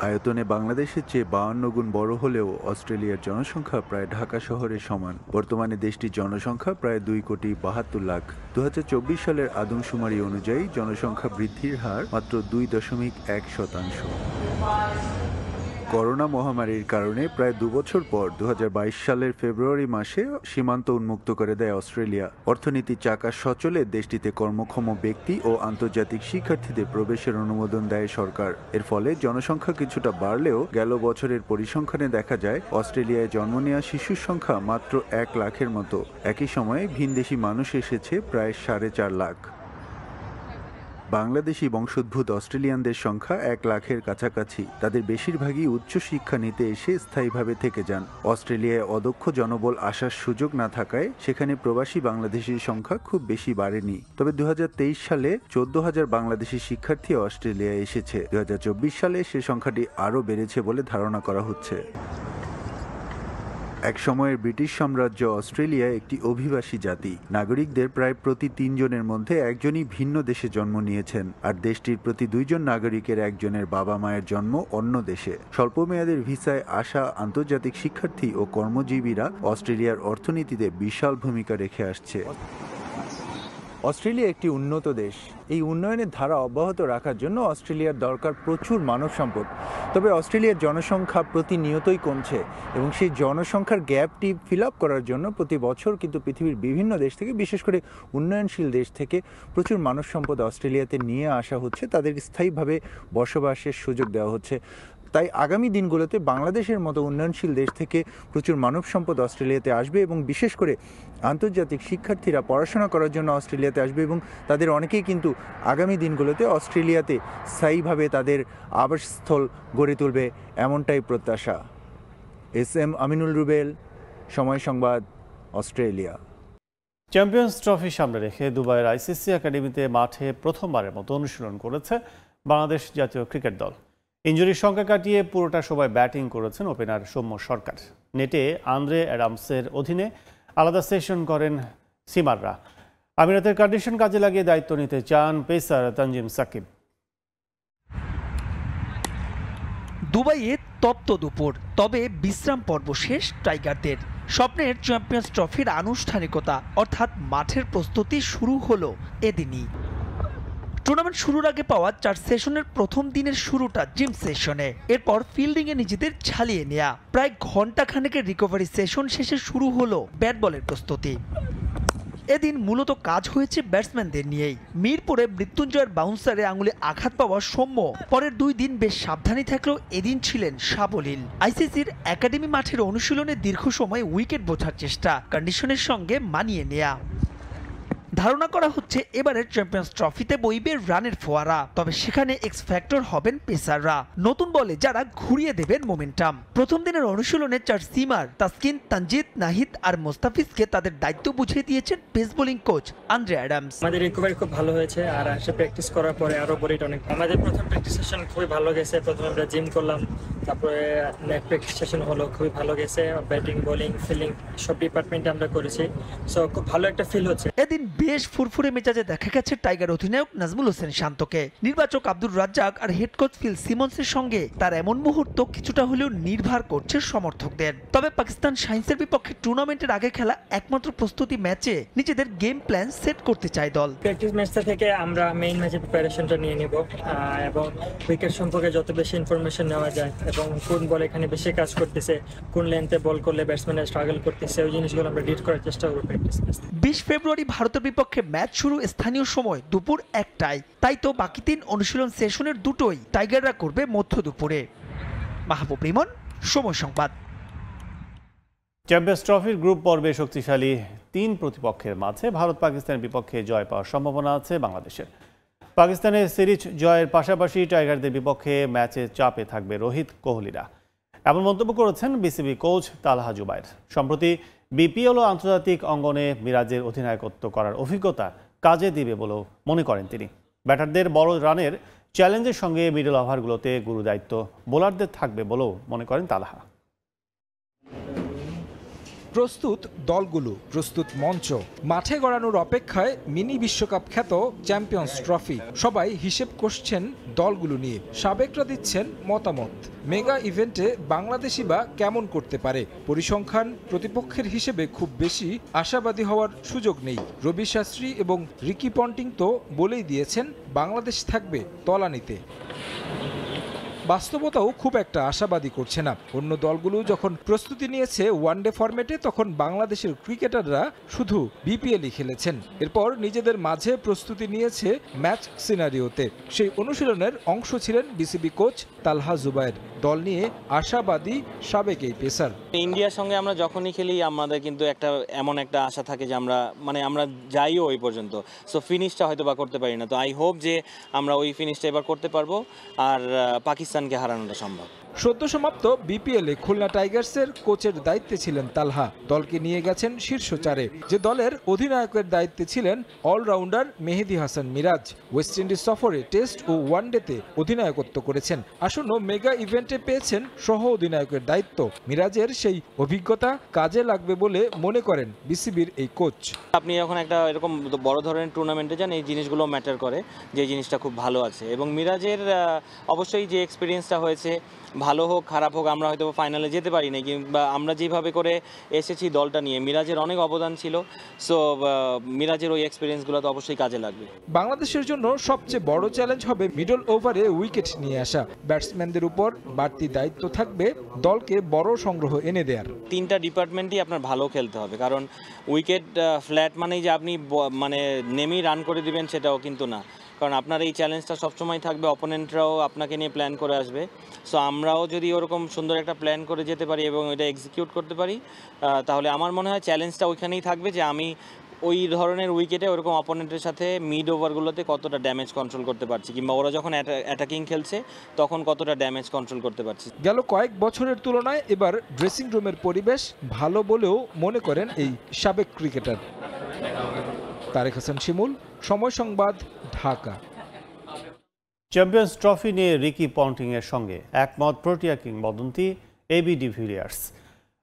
আয়তনে বাংলাদেশের চেয়ে 52 গুণ বড় হলেও অস্ট্রেলিয়ার জনসংখ্যা প্রায় ঢাকা শহরের সমান। বর্তমানে দেশটির জনসংখ্যা প্রায় 2,72 লাখ। 2024 সালের আদমশুমারি অনুযায়ী জনসংখ্যা বৃদ্ধির হার মাত্র 2.1%। করোনা মহামারীর কারণে প্রায় 2 বছর পর 2022 সালের ফেব্রুয়ারি মাসে সীমান্ত উন্মুক্ত করে দেয় অস্ট্রেলিয়া। অর্থনীতির চাকা সচলে দেশটিতে কর্মক্ষম ব্যক্তি ও আন্তর্জাতিক শিক্ষার্থীদের প্রবেশের অনুমোদন দেয় সরকার। এর ফলে জনসংখ্যা কিছুটা বাড়লেও গেল বছরের পরিসংখ্যানে দেখা যায় অস্ট্রেলিয়ায় জন্ম নেওয়া শিশুর সংখ্যা মাত্র 1 লাখের মতো। একই সময়ে ভিনদেশি মানুষ এসেছে প্রায় 4.5 লাখ। বাংলাদেশি বংশোদ্ভূত অস্ট্রেলিয়ানদের সংখ্যা 1 লাখের কাছাকাছি। তাদের বেশিরভাগই উচ্চ শিক্ষা নিতে এসে স্থায়ীভাবে থেকে যান। অস্ট্রেলিয়ায় অদক্ষ জনবল আসার সুযোগ না থাকায় সেখানে প্রবাসী বাংলাদেশির সংখ্যা খুব বেশি বাড়েনি। তবে 2023 সালে 14,000 বাংলাদেশি শিক্ষার্থী অস্ট্রেলিয়ায় এসেছে। 2024 সালে সে সংখ্যাটি আরও বেড়েছে বলে ধারণা করা হচ্ছে। এক সময়ের ব্রিটিশ সাম্রাজ্য অস্ট্রেলিয়া একটি অভিবাসী জাতি। নাগরিকদের প্রায় প্রতি 3 জনের মধ্যে একজনই ভিন্ন দেশে জন্ম নিয়েছেন, আর দেশটির প্রতি 2 জন নাগরিকের একজনের বাবা মায়ের জন্ম অন্য দেশে। স্বল্পমেয়াদের ভিসায় আসা আন্তর্জাতিক শিক্ষার্থী ও কর্মজীবীরা অস্ট্রেলিয়ার অর্থনীতিতে বিশাল ভূমিকা রেখে আসছে। অস্ট্রেলিয়া একটি উন্নত দেশ। এই উন্নয়নের ধারা অব্যাহত রাখার জন্য অস্ট্রেলিয়ার দরকার প্রচুর মানব সম্পদ। তবে অস্ট্রেলিয়ার জনসংখ্যা প্রতিনিয়তই কমছে এবং সেই জনসংখ্যার গ্যাপটি ফিল আপ করার জন্য প্রতি বছর কিন্তু পৃথিবীর বিভিন্ন দেশ থেকে, বিশেষ করে উন্নয়নশীল দেশ থেকে প্রচুর মানব সম্পদ অস্ট্রেলিয়াতে নিয়ে আসা হচ্ছে, তাদের স্থায়ীভাবে বসবাসের সুযোগ দেওয়া হচ্ছে। তাই আগামী দিনগুলোতে বাংলাদেশের মতো উন্নয়নশীল দেশ থেকে প্রচুর মানব সম্পদ অস্ট্রেলিয়াতে আসবে এবং বিশেষ করে আন্তর্জাতিক শিক্ষার্থীরা পড়াশোনা করার জন্য অস্ট্রেলিয়াতে আসবে এবং তাদের অনেকেই কিন্তু আগামী দিনগুলোতে অস্ট্রেলিয়াতে স্থায়ীভাবে তাদের আবাসস্থল গড়ে তুলবে, এমনটাই প্রত্যাশা। SM আমিনুল রুবেল, সময় সংবাদ, অস্ট্রেলিয়া। চ্যাম্পিয়ন্স ট্রফি সামনে রেখে দুবাইয়ের ICC একাডেমিতে মাঠে প্রথমবারের মতো অনুশীলন করেছে বাংলাদেশ জাতীয় ক্রিকেট দল। ইনজুরির সংখ্যা কাটিয়ে পুরোটা সময় ব্যাটিং করেছেন ওপেনার সৌম্য সরকার। নেটে আন্দ্রে অ্যাডামসের অধীনে আলাদা সেশন করেন সিমাররা। আমিরাতের কন্ডিশন কাজে লাগিয়ে দায়িত্ব নিতে চান পেসার তানজিম সাকিব। দুবাইয়ে তপ্ত দুপুর, তবে বিশ্রাম পর্ব শেষ টাইগারদের। স্বপ্নের চ্যাম্পিয়ন্স ট্রফির আনুষ্ঠানিকতা অর্থাৎ মাঠের প্রস্তুতি শুরু হলো এদিনই। টুর্নামেন্ট শুরুর আগে পাওয়া 4 সেশনের প্রথম দিনের শুরুটা জিম সেশনে, এরপর ফিল্ডিংয়ে নিজেদের ঝালিয়ে নেয়া। প্রায় ঘন্টা খানেকের রিকভারি সেশন শেষে শুরু হলো ব্যাট বলের প্রস্তুতি। এদিন মূলত কাজ হয়েছে ব্যাটসম্যানদের নিয়েই। মিরপুরে মৃত্যুঞ্জয়ের বাউন্সারে আঙুলে আঘাত পাওয়া সৌম্য পরের 2 দিন বেশ সাবধানী থাকলেও এদিন ছিলেন সাবলীল। ICCর একাডেমি মাঠের অনুশীলনে দীর্ঘ সময় উইকেট বোঝার চেষ্টা, কন্ডিশনের সঙ্গে মানিয়ে নেয়া। ধারণা করা হচ্ছে এবারের চ্যাম্পিয়ন্স ট্রফিতে বইবে রানের ফোয়ারা, তবে সেখানে এক্স ফ্যাক্টর হবেন পেসাররা, নতুন বলে যারা ঘুরিয়ে দেবেন মোমেন্টাম। প্রথম দিনের অনুশীলনে 4 সিমার, তাসকিন, তানজিদ, নাহিদ আর মোস্তাফিজকে তাদের দায়িত্ব বুঝিয়ে দিয়েছেন pace bowling coach Andre Adams. আমাদের রিকভারি খুব ভালো হয়েছে আর আসে প্র্যাকটিস করার পরে আরো বডিটা অনেক, আমাদের প্রথম প্র্যাকটিস সেশন খুবই ভালো গেছে। প্রথমে আমরা জিম করলাম, তারপরে নেট প্র্যাকটিস সেশন হলো, খুবই ভালো গেছে। ব্যাটিং, বোলিং, ফিল্ডিং সব ডিপার্টমেন্টে আমরা করেছি, সো খুব ভালো একটা ফিল হচ্ছে। এদিন বেশ ফুরফুরে মেজাজে দেখা গেছে টাইগার অধিনায়ক নাজমুল হোসেন শান্তকে। নির্বাচক আব্দুর রাজ্জাক আর হেড কোচ ফিল সিমন্সের সঙ্গে তার এমন মুহূর্ত কিছুটা হলেও নির্ভর করছে সমর্থকদের। তবে পাকিস্তান শাইন্সের বিপক্ষে টুর্নামেন্টের আগে খেলা একমাত্র প্রস্তুতি ম্যাচে নিজেদের গেম প্ল্যান সেট করতে চায় দল। প্র্যাকটিস ম্যাচটা থেকে আমরা মেইন ম্যাচের প্রিপারেশনটা নিয়ে নিব এবং উইকেট সম্পর্কে যত বেশি ইনফরমেশন নেওয়া যায় এবং কোন বল এখানে বেশি কাজ করতেছে, কোন লেন্থে বল করলে ব্যাটসম্যানরা স্ট্রাগল করতেছে, ওই জিনিসগুলো আমরা ডিড করার চেষ্টা করব প্র্যাকটিস ম্যাচ। 20 ফেব্রুয়ারি ভারতের বিপক্ষে ম্যাচ শুরু স্থানীয় সময় দুপুর 1টায়, তাই তো বাকি 3 অনুশীলন সেশনের দুটোই টাইগাররা করবে মধ্য দুপুরে। মাহবুব রিমন, সময় সংবাদ। চ্যাম্পিয়ন্স ট্রফির গ্রুপ পর্বে শক্তিশালী 3 প্রতিপক্ষের মাঝে ভারত পাকিস্তানের বিপক্ষে জয় পাওয়ার সম্ভাবনা আছে বাংলাদেশের। পাকিস্তানের সিরিজ জয়ের পাশাপাশি টাইগারদের বিপক্ষে ম্যাচে চাপে থাকবে রোহিত, কোহলিরা, এমন মন্তব্য করেছেন বিসিবি কোচ তালহা জুবায়ের। সম্প্রতি বিপিএল ও আন্তর্জাতিক অঙ্গনে মিরাজের অধিনায়কত্ব করার অভিজ্ঞতা কাজে দিবে বলেও মনে করেন তিনি। ব্যাটারদের বড় রানের চ্যালেঞ্জের সঙ্গে মিডল ওভারগুলোতে গুরু দায়িত্ব বোলারদের থাকবে বলেও মনে করেন তালহা। প্রস্তুত দলগুলো, প্রস্তুত মঞ্চ, মাঠে গড়ানোর অপেক্ষায় মিনি বিশ্বকাপ খ্যাত চ্যাম্পিয়ন্স ট্রফি। সবাই হিসেব কষছেন দলগুলো নিয়ে, সাবেকরা দিচ্ছেন মতামত। মেগা ইভেন্টে বাংলাদেশি বা কেমন করতে পারে, পরিসংখ্যান প্রতিপক্ষের হিসেবে খুব বেশি আশাবাদী হওয়ার সুযোগ নেই। রবি শাস্ত্রী এবং রিকি পন্টিং তো বলেই দিয়েছেন বাংলাদেশ থাকবে তলানিতে। বাস্তবতাও খুব একটা আশাবাদী করছে না। অন্য দলগুলো যখন প্রস্তুতি নিয়েছে ওয়ানডে ফরম্যাটে, তখন বাংলাদেশের ক্রিকেটাররা শুধু বিপিএলই খেলেছেন। এরপর নিজেদের মাঝে প্রস্তুতি নিয়েছে ম্যাচ সিনারিওতে। সেই অনুশীলনের অংশ ছিলেন বিসিবি কোচ তালহা জুবায়ের। দল নিয়ে আশাবাদী সাবেক এই পেসার। ইন্ডিয়ার সঙ্গে আমরা যখনই খেলি আমাদের কিন্তু এমন একটা আশা থাকে যে আমরা যাইও ওই পর্যন্ত, সো ফিনিশটা হয়তো বা করতে পারি না। তো আই হোপ যে আমরা ওই ফিনিশটা এবার করতে পারবো আর পাকিস্তানকে হারানোটা সম্ভব। সদ্য সমাপ্ত বিপিএলে খুলনা টাইগার্সের কোচের দায়িত্বে ছিলেন তালহা। দলকে নিয়ে গেছেন শীর্ষ 4-এ। যে দলের অধিনায়কের দায়িত্বে ছিলেন অলরাউন্ডার মেহেদী হাসান মিরাজ। ওয়েস্ট ইন্ডিজ সফরে টেস্ট ও ওয়ানডেতে অধিনায়কত্ব করেছেন। আসন্ন মেগা ইভেন্টে পেয়েছেন সহ অধিনায়কের দায়িত্ব। মিরাজের সেই অভিজ্ঞতা কাজে লাগবে বলে মনে করেন বিসিবির এই কোচ। আপনি যখন একটা এরকম বড় ধরনের টুর্নামেন্টে যান, এই জিনিসগুলো ম্যাটার করে, যে জিনিসটা খুব ভালো আছে। এবং মিরাজের অবশ্যই যে এক্সপিরিয়েন্সটা হয়েছে, ভালো হোক খারাপ হোক, আমরা হয়তো ফাইনালে যেতে পারি না, কিংবা আমরা যেভাবে করে এসেছি দলটা নিয়ে, মিরাজের অনেক অবদান ছিল। সো মিরাজের ওই এক্সপিরিয়েন্সগুলো তো অবশ্যই কাজে লাগবে। বাংলাদেশের জন্য সবচেয়ে বড় চ্যালেঞ্জ হবে মিডল ওভারে উইকেট নিয়ে আসা। ব্যাটসম্যানদের উপর বাড়তি দায়িত্ব থাকবে দলকে বড় সংগ্রহ এনে দেওয়ার। 3টা ডিপার্টমেন্টই আপনার ভালো খেলতে হবে, কারণ উইকেট ফ্ল্যাট মানেই যে আপনি মানে নেমেই রান করে দিবেন সেটাও কিন্তু না, কারণ আপনার এই চ্যালেঞ্জটা সবসময় থাকবে। অপোনেন্টরাও আপনাকে নিয়ে প্ল্যান করে আসবে। সো আমরাও যদি ওরকম সুন্দর একটা প্ল্যান করে যেতে পারি এবং এটা এক্সিকিউট করতে পারি, তাহলে আমার মনে হয় চ্যালেঞ্জটা ওইখানেই থাকবে যে আমি ওই ধরনের উইকেটে ওরকম অপোনেন্টের সাথে মিড ওভারগুলোতে কতটা ড্যামেজ কন্ট্রোল করতে পারছি, কিংবা ওরা যখন অ্যাটাকিং খেলছে তখন কতটা ড্যামেজ কন্ট্রোল করতে পারছি। গেল কয়েক বছরের তুলনায় এবার ড্রেসিং রুমের পরিবেশ ভালো বলেও মনে করেন এই সাবেক ক্রিকেটার। তারেক হাসান শিমুল, সময় সংবাদ, ঢাকা। চ্যাম্পিয়ন্স ট্রফি নিয়ে রিকি পন্টিংয়ের সঙ্গে একমত প্রোটিয়া কিংবদন্তি এবি ডিভিলিয়ার্স।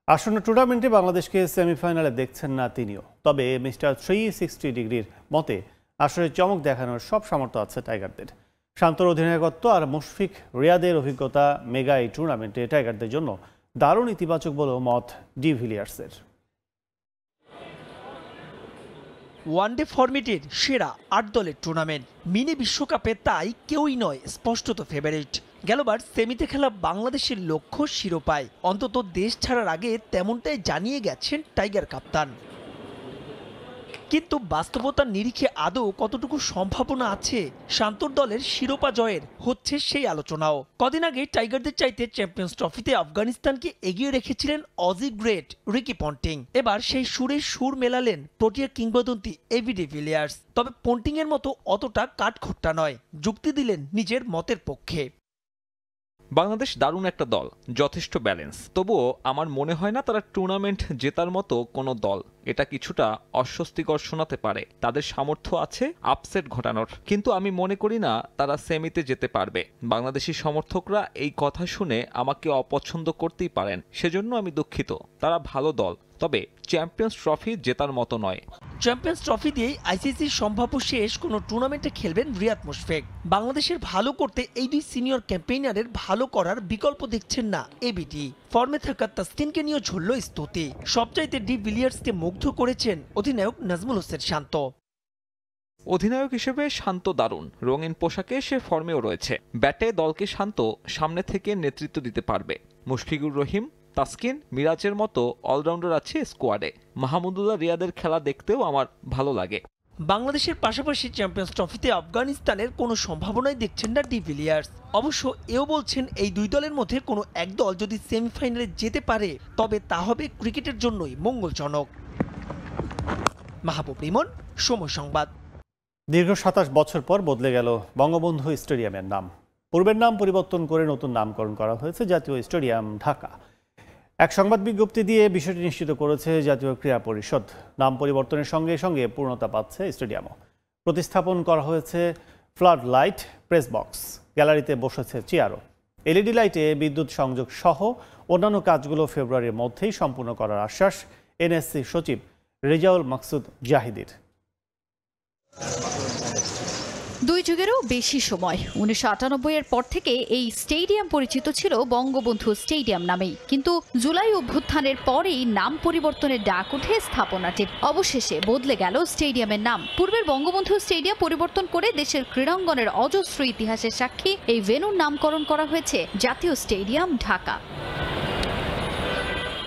আসন্ন টুর্নামেন্টে বাংলাদেশকে সেমিফাইনালে দেখছেন না তিনিও। তবে মিস্টার 360 ডিগ্রির মতে আসলে চমক দেখানোর সব সামর্থ্য আছে টাইগারদের। শান্তর অধিনায়কত্ব আর মুশফিক রিয়াদের অভিজ্ঞতা মেগা এই টুর্নামেন্টে টাইগারদের জন্য দারুণ ইতিবাচক বলেও মত ডিভিলিয়ার্সের। ওয়ানডে ফরম্যাটের সেরা 8 দলের টুর্নামেন্ট, মিনি বিশ্বকাপে তাই কেউই নয় স্পষ্টত ফেভারিট। গেলবার সেমিতে খেলা বাংলাদেশের লক্ষ্য শিরোপায়, অন্তত দেশ ছাড়ার আগে তেমনটাই জানিয়ে গেছেন টাইগার কাপ্তান। কিন্তু বাস্তবতার নিরিখে আদৌ কতটুকু সম্ভাবনা আছে শান্তর দলের শিরোপা জয়ের, হচ্ছে সেই আলোচনাও। কদিন আগে টাইগারদের চাইতে চ্যাম্পিয়ন্স ট্রফিতে আফগানিস্তানকে এগিয়ে রেখেছিলেন অজি গ্রেট রিকি পন্টিং। এবার সেই সুরে সুর মেলালেন প্রোটিয়া কিংবদন্তি এবি ডিভিলিয়ার্স। তবে পন্টিং এর মতো অতটা কাঠখোট্টা নয়, যুক্তি দিলেন নিজের মতের পক্ষে। বাংলাদেশ দারুণ একটা দল, যথেষ্ট ব্যালেন্স। তবুও আমার মনে হয় না তারা টুর্নামেন্ট জেতার মতো কোনো দল। এটা কিছুটা অস্বস্তিকর শোনাতে পারে, তাদের সামর্থ্য আছে আপসেট ঘটানোর, কিন্তু আমি মনে করি না তারা সেমিতে যেতে পারবে। বাংলাদেশি সমর্থকরা এই কথা শুনে আমাকে অপছন্দ করতেই পারেন, সেজন্য আমি দুঃখিত। তারা ভালো দল, তবে চ্যাম্পিয়ন্স ট্রফি জেতার মতো নয়। চ্যাম্পিয়ন্স ট্রফি দিয়েই আইসিসির সম্ভাব্য শেষ কোনো টুর্নামেন্টে খেলবেন রিয়াদ মুশফিক। বাংলাদেশের ভালো করতে এই দুই সিনিয়র ক্যাম্পেইনারের ভালো করার বিকল্প দেখছেন না এবিটি। ফর্মে থাকা তাসকিনকে নিয়ে ঝরল স্তুতি। সবচাইতে ডিভিলিয়ার্সকে মুগ্ধ করেছেন অধিনায়ক নাজমুল হোসেন শান্ত। অধিনায়ক হিসেবে শান্ত দারুণ, রঙিন পোশাকে সে ফর্মেও রয়েছে। ব্যাটে দলকে শান্ত সামনে থেকে নেতৃত্ব দিতে পারবে। মুশফিকুর রহিম, তাসকিন, মিরাজের মতো অলরাউন্ডার আছে স্কোয়াডে। মাহমুদুল্লাহ রিয়াদের খেলা দেখতেও আমার ভালো লাগে। বাংলাদেশের পাশাপাশি চ্যাম্পিয়ন্স ট্রফিতে আফগানিস্তানের কোনো সম্ভাবনাই দেখছেন না ডিভিলিয়ার্স। অবশ্য এও বলছেন এই দুই দলের মধ্যে কোনো এক দল যদি সেমিফাইনালে যেতে পারে তবে তা হবে ক্রিকেটের জন্যই মঙ্গলজনক। মাহবুব রিমন, সময় সংবাদ। দীর্ঘ 27 বছর পর বদলে গেল বঙ্গবন্ধু স্টেডিয়ামের নাম। পূর্বের নাম পরিবর্তন করে নতুন নামকরণ করা হয়েছে জাতীয় স্টেডিয়াম ঢাকা। এক সংবাদ বিজ্ঞপ্তি দিয়ে বিষয়টি নিশ্চিত করেছে জাতীয় ক্রীড়া পরিষদ। নাম পরিবর্তনের সঙ্গে সঙ্গে পূর্ণতা পাচ্ছে স্টেডিয়ামও। প্রতিস্থাপন করা হয়েছে ফ্লাড লাইট, প্রেস বক্স, গ্যালারিতে বসেছে চেয়ারও। এলইডি লাইটে বিদ্যুৎ সংযোগ সহ অন্যান্য কাজগুলো ফেব্রুয়ারির মধ্যেই সম্পূর্ণ করার আশ্বাস এনএসসি সচিব রেজাউল মাকসুদ জাহিদের। 2 যুগেরও বেশি সময় 1998 এর পর থেকে এই স্টেডিয়াম পরিচিত ছিল বঙ্গবন্ধু স্টেডিয়াম নামেই। কিন্তু জুলাই অভ্যুত্থানের পরেই নাম পরিবর্তনের ডাক ওঠে স্থাপনাটির। অবশেষে বদলে গেল স্টেডিয়ামের নাম। পূর্বের বঙ্গবন্ধু স্টেডিয়াম পরিবর্তন করে দেশের ক্রীড়াঙ্গনের অজস্র ইতিহাসের সাক্ষী এই ভেন্যুর নামকরণ করা হয়েছে জাতীয় স্টেডিয়াম ঢাকা।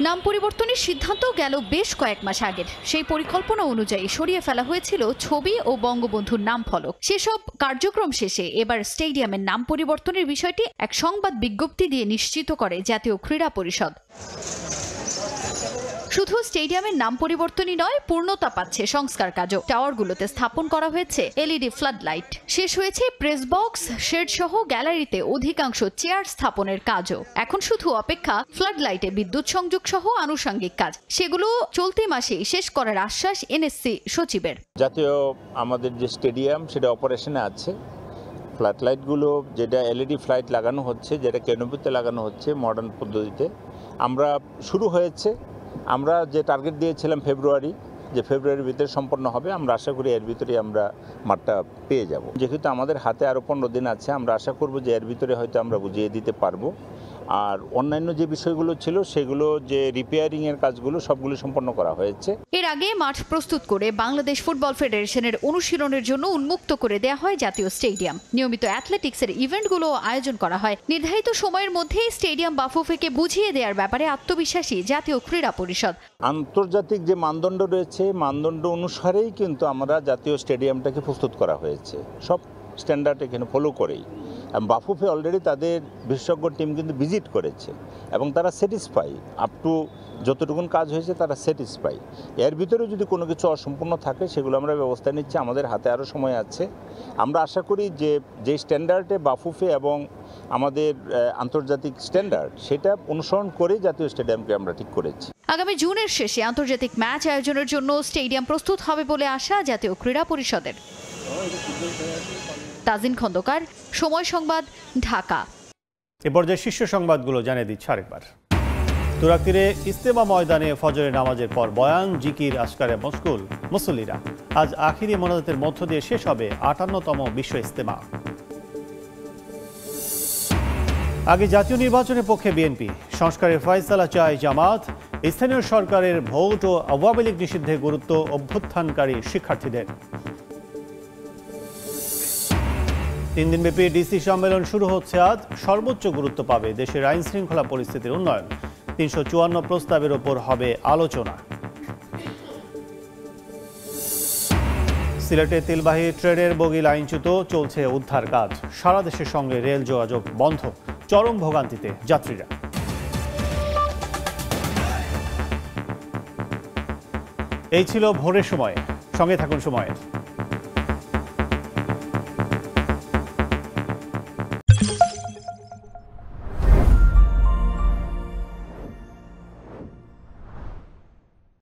নাম পরিবর্তনের সিদ্ধান্ত গেল বেশ কয়েক মাস আগের। সেই পরিকল্পনা অনুযায়ী সরিয়ে ফেলা হয়েছিল ছবি ও বঙ্গবন্ধুর নাম ফলক। সেসব কার্যক্রম শেষে এবার স্টেডিয়ামের নাম পরিবর্তনের বিষয়টি এক সংবাদ বিজ্ঞপ্তি দিয়ে নিশ্চিত করে জাতীয় ক্রীড়া পরিষদ। শুধু স্টেডিয়ামের নাম পরিবর্তনই নয়, পূর্ণতা পাচ্ছে সংস্কার কাজও। টাওয়ারগুলোতে স্থাপন করা হয়েছে LED ফ্লাড লাইট, শেষ হয়েছে প্রেস বক্স, শেড সহ গ্যালারিতে অধিকাংশ চেয়ার স্থাপনের কাজও। এখন শুধু অপেক্ষা ফ্লাড লাইটে বিদ্যুৎ সংযোগ সহ আনুষঙ্গিক কাজ, সেগুলো চলতি মাসে শেষ করার আশ্বাস NSC সচিবের। জাতীয় আমাদের যে স্টেডিয়াম সেটা অপারেশনে আছে। ফ্লাড লাইটগুলো যেটা LED ফ্লাইট লাগানো হচ্ছে, যেটা ক্যানোপিতে লাগানো হচ্ছে মডার্ন পদ্ধতিতে, আমরা শুরু হয়েছে। আমরা যে টার্গেট দিয়েছিলাম ফেব্রুয়ারির ভিতরে সম্পন্ন হবে, আমরা আশা করি এর ভিতরে আমরা মাঠটা পেয়ে যাব। যেহেতু আমাদের হাতে আরও 15 দিন আছে, আমরা আশা করব যে এর ভিতরে হয়তো আমরা বুঝিয়ে দিতে পারবো। আর অন্যান্য যে বিষয়গুলো ছিল সেগুলো, যে রিপেয়ারিং এর কাজগুলো সবগুলো সম্পন্ন করা হয়েছে। এর আগে মাঠ প্রস্তুত করে বাংলাদেশ ফুটবল ফেডারেশনের অনুশীলনের জন্য উন্মুক্ত করে দেওয়া হয় জাতীয় স্টেডিয়াম। নিয়মিত অ্যাথলেটিক্সের ইভেন্টগুলো আয়োজন করা হয়। নির্ধারিত সময়ের মধ্যেই স্টেডিয়াম বাফুফেকে বুঝিয়ে দেওয়ার ব্যাপারে আত্মবিশ্বাসী জাতীয় ক্রীড়া পরিষদ। আন্তর্জাতিক যে মানদণ্ড রয়েছে, মানদণ্ড অনুসারেই কিন্তু আমরা জাতীয় স্টেডিয়ামটাকে প্রস্তুত করা হয়েছে, সব স্ট্যান্ডার্ড এখানে ফলো করেই। বাফুফে অলরেডি তাদের বিশেষজ্ঞ টিম কিন্তু ভিজিট করেছে এবং তারা স্যাটিসফাই, আপ টু যতটুকুন কাজ হয়েছে তারা স্যাটিসফাই। এর ভিতরে যদি কোনো কিছু অসম্পূর্ণ থাকে সেগুলো আমরা ব্যবস্থা নিচ্ছি, আমাদের হাতে আরও সময় আছে। আমরা আশা করি যে স্ট্যান্ডার্ডে বাফুফে এবং আমাদের আন্তর্জাতিক স্ট্যান্ডার্ড, সেটা অনুসরণ করে জাতীয় স্টেডিয়ামকে আমরা ঠিক করেছি। আগামী জুনের শেষে আন্তর্জাতিক ম্যাচ আয়োজনের জন্য স্টেডিয়াম প্রস্তুত হবে বলে আশা জাতীয় ক্রীড়া পরিষদের। তাজিন খন্দকার, সময় সংবাদ, ঢাকা। এ পর্যায়ে শীর্ষ সংবাদগুলো জানিয়ে দিচ্ছে আরেকবার। তুরাগ তীরে ইস্তেমা ময়দানে ফজরের নামাজের পর বয়ান, জিকির, আজকারে মশগুল মুসল্লিরা। আজ আখিরি মোনাজাতের মধ্য দিয়ে শেষ হবে 58তম বিশ্ব ইস্তেমা। আগে জাতীয় নির্বাচনের পক্ষে বিএনপি, সংস্কারের ফয়সালা চায় জামাত। স্থানীয় সরকারের ভোট ও আওয়ামী লীগ নিষিদ্ধে গুরুত্ব অভ্যুত্থানকারী শিক্ষার্থীদের। 3 দিনব্যাপী ডিসি সম্মেলন শুরু হচ্ছে আজ। সর্বোচ্চ গুরুত্ব পাবে দেশের আইন শৃঙ্খলা পরিস্থিতির উন্নয়ন। 354 প্রস্তাবের ওপর হবে আলোচনা। সিলেটে তেলবাহী ট্রেনের বগি লাইনচ্যুত, চলছে উদ্ধার কাজ। সারা দেশের সঙ্গে রেল যোগাযোগ বন্ধ, চরম ভোগান্তিতে যাত্রীরা। এই ছিল ভোরের সময়, সঙ্গে থাকুন সময়ে।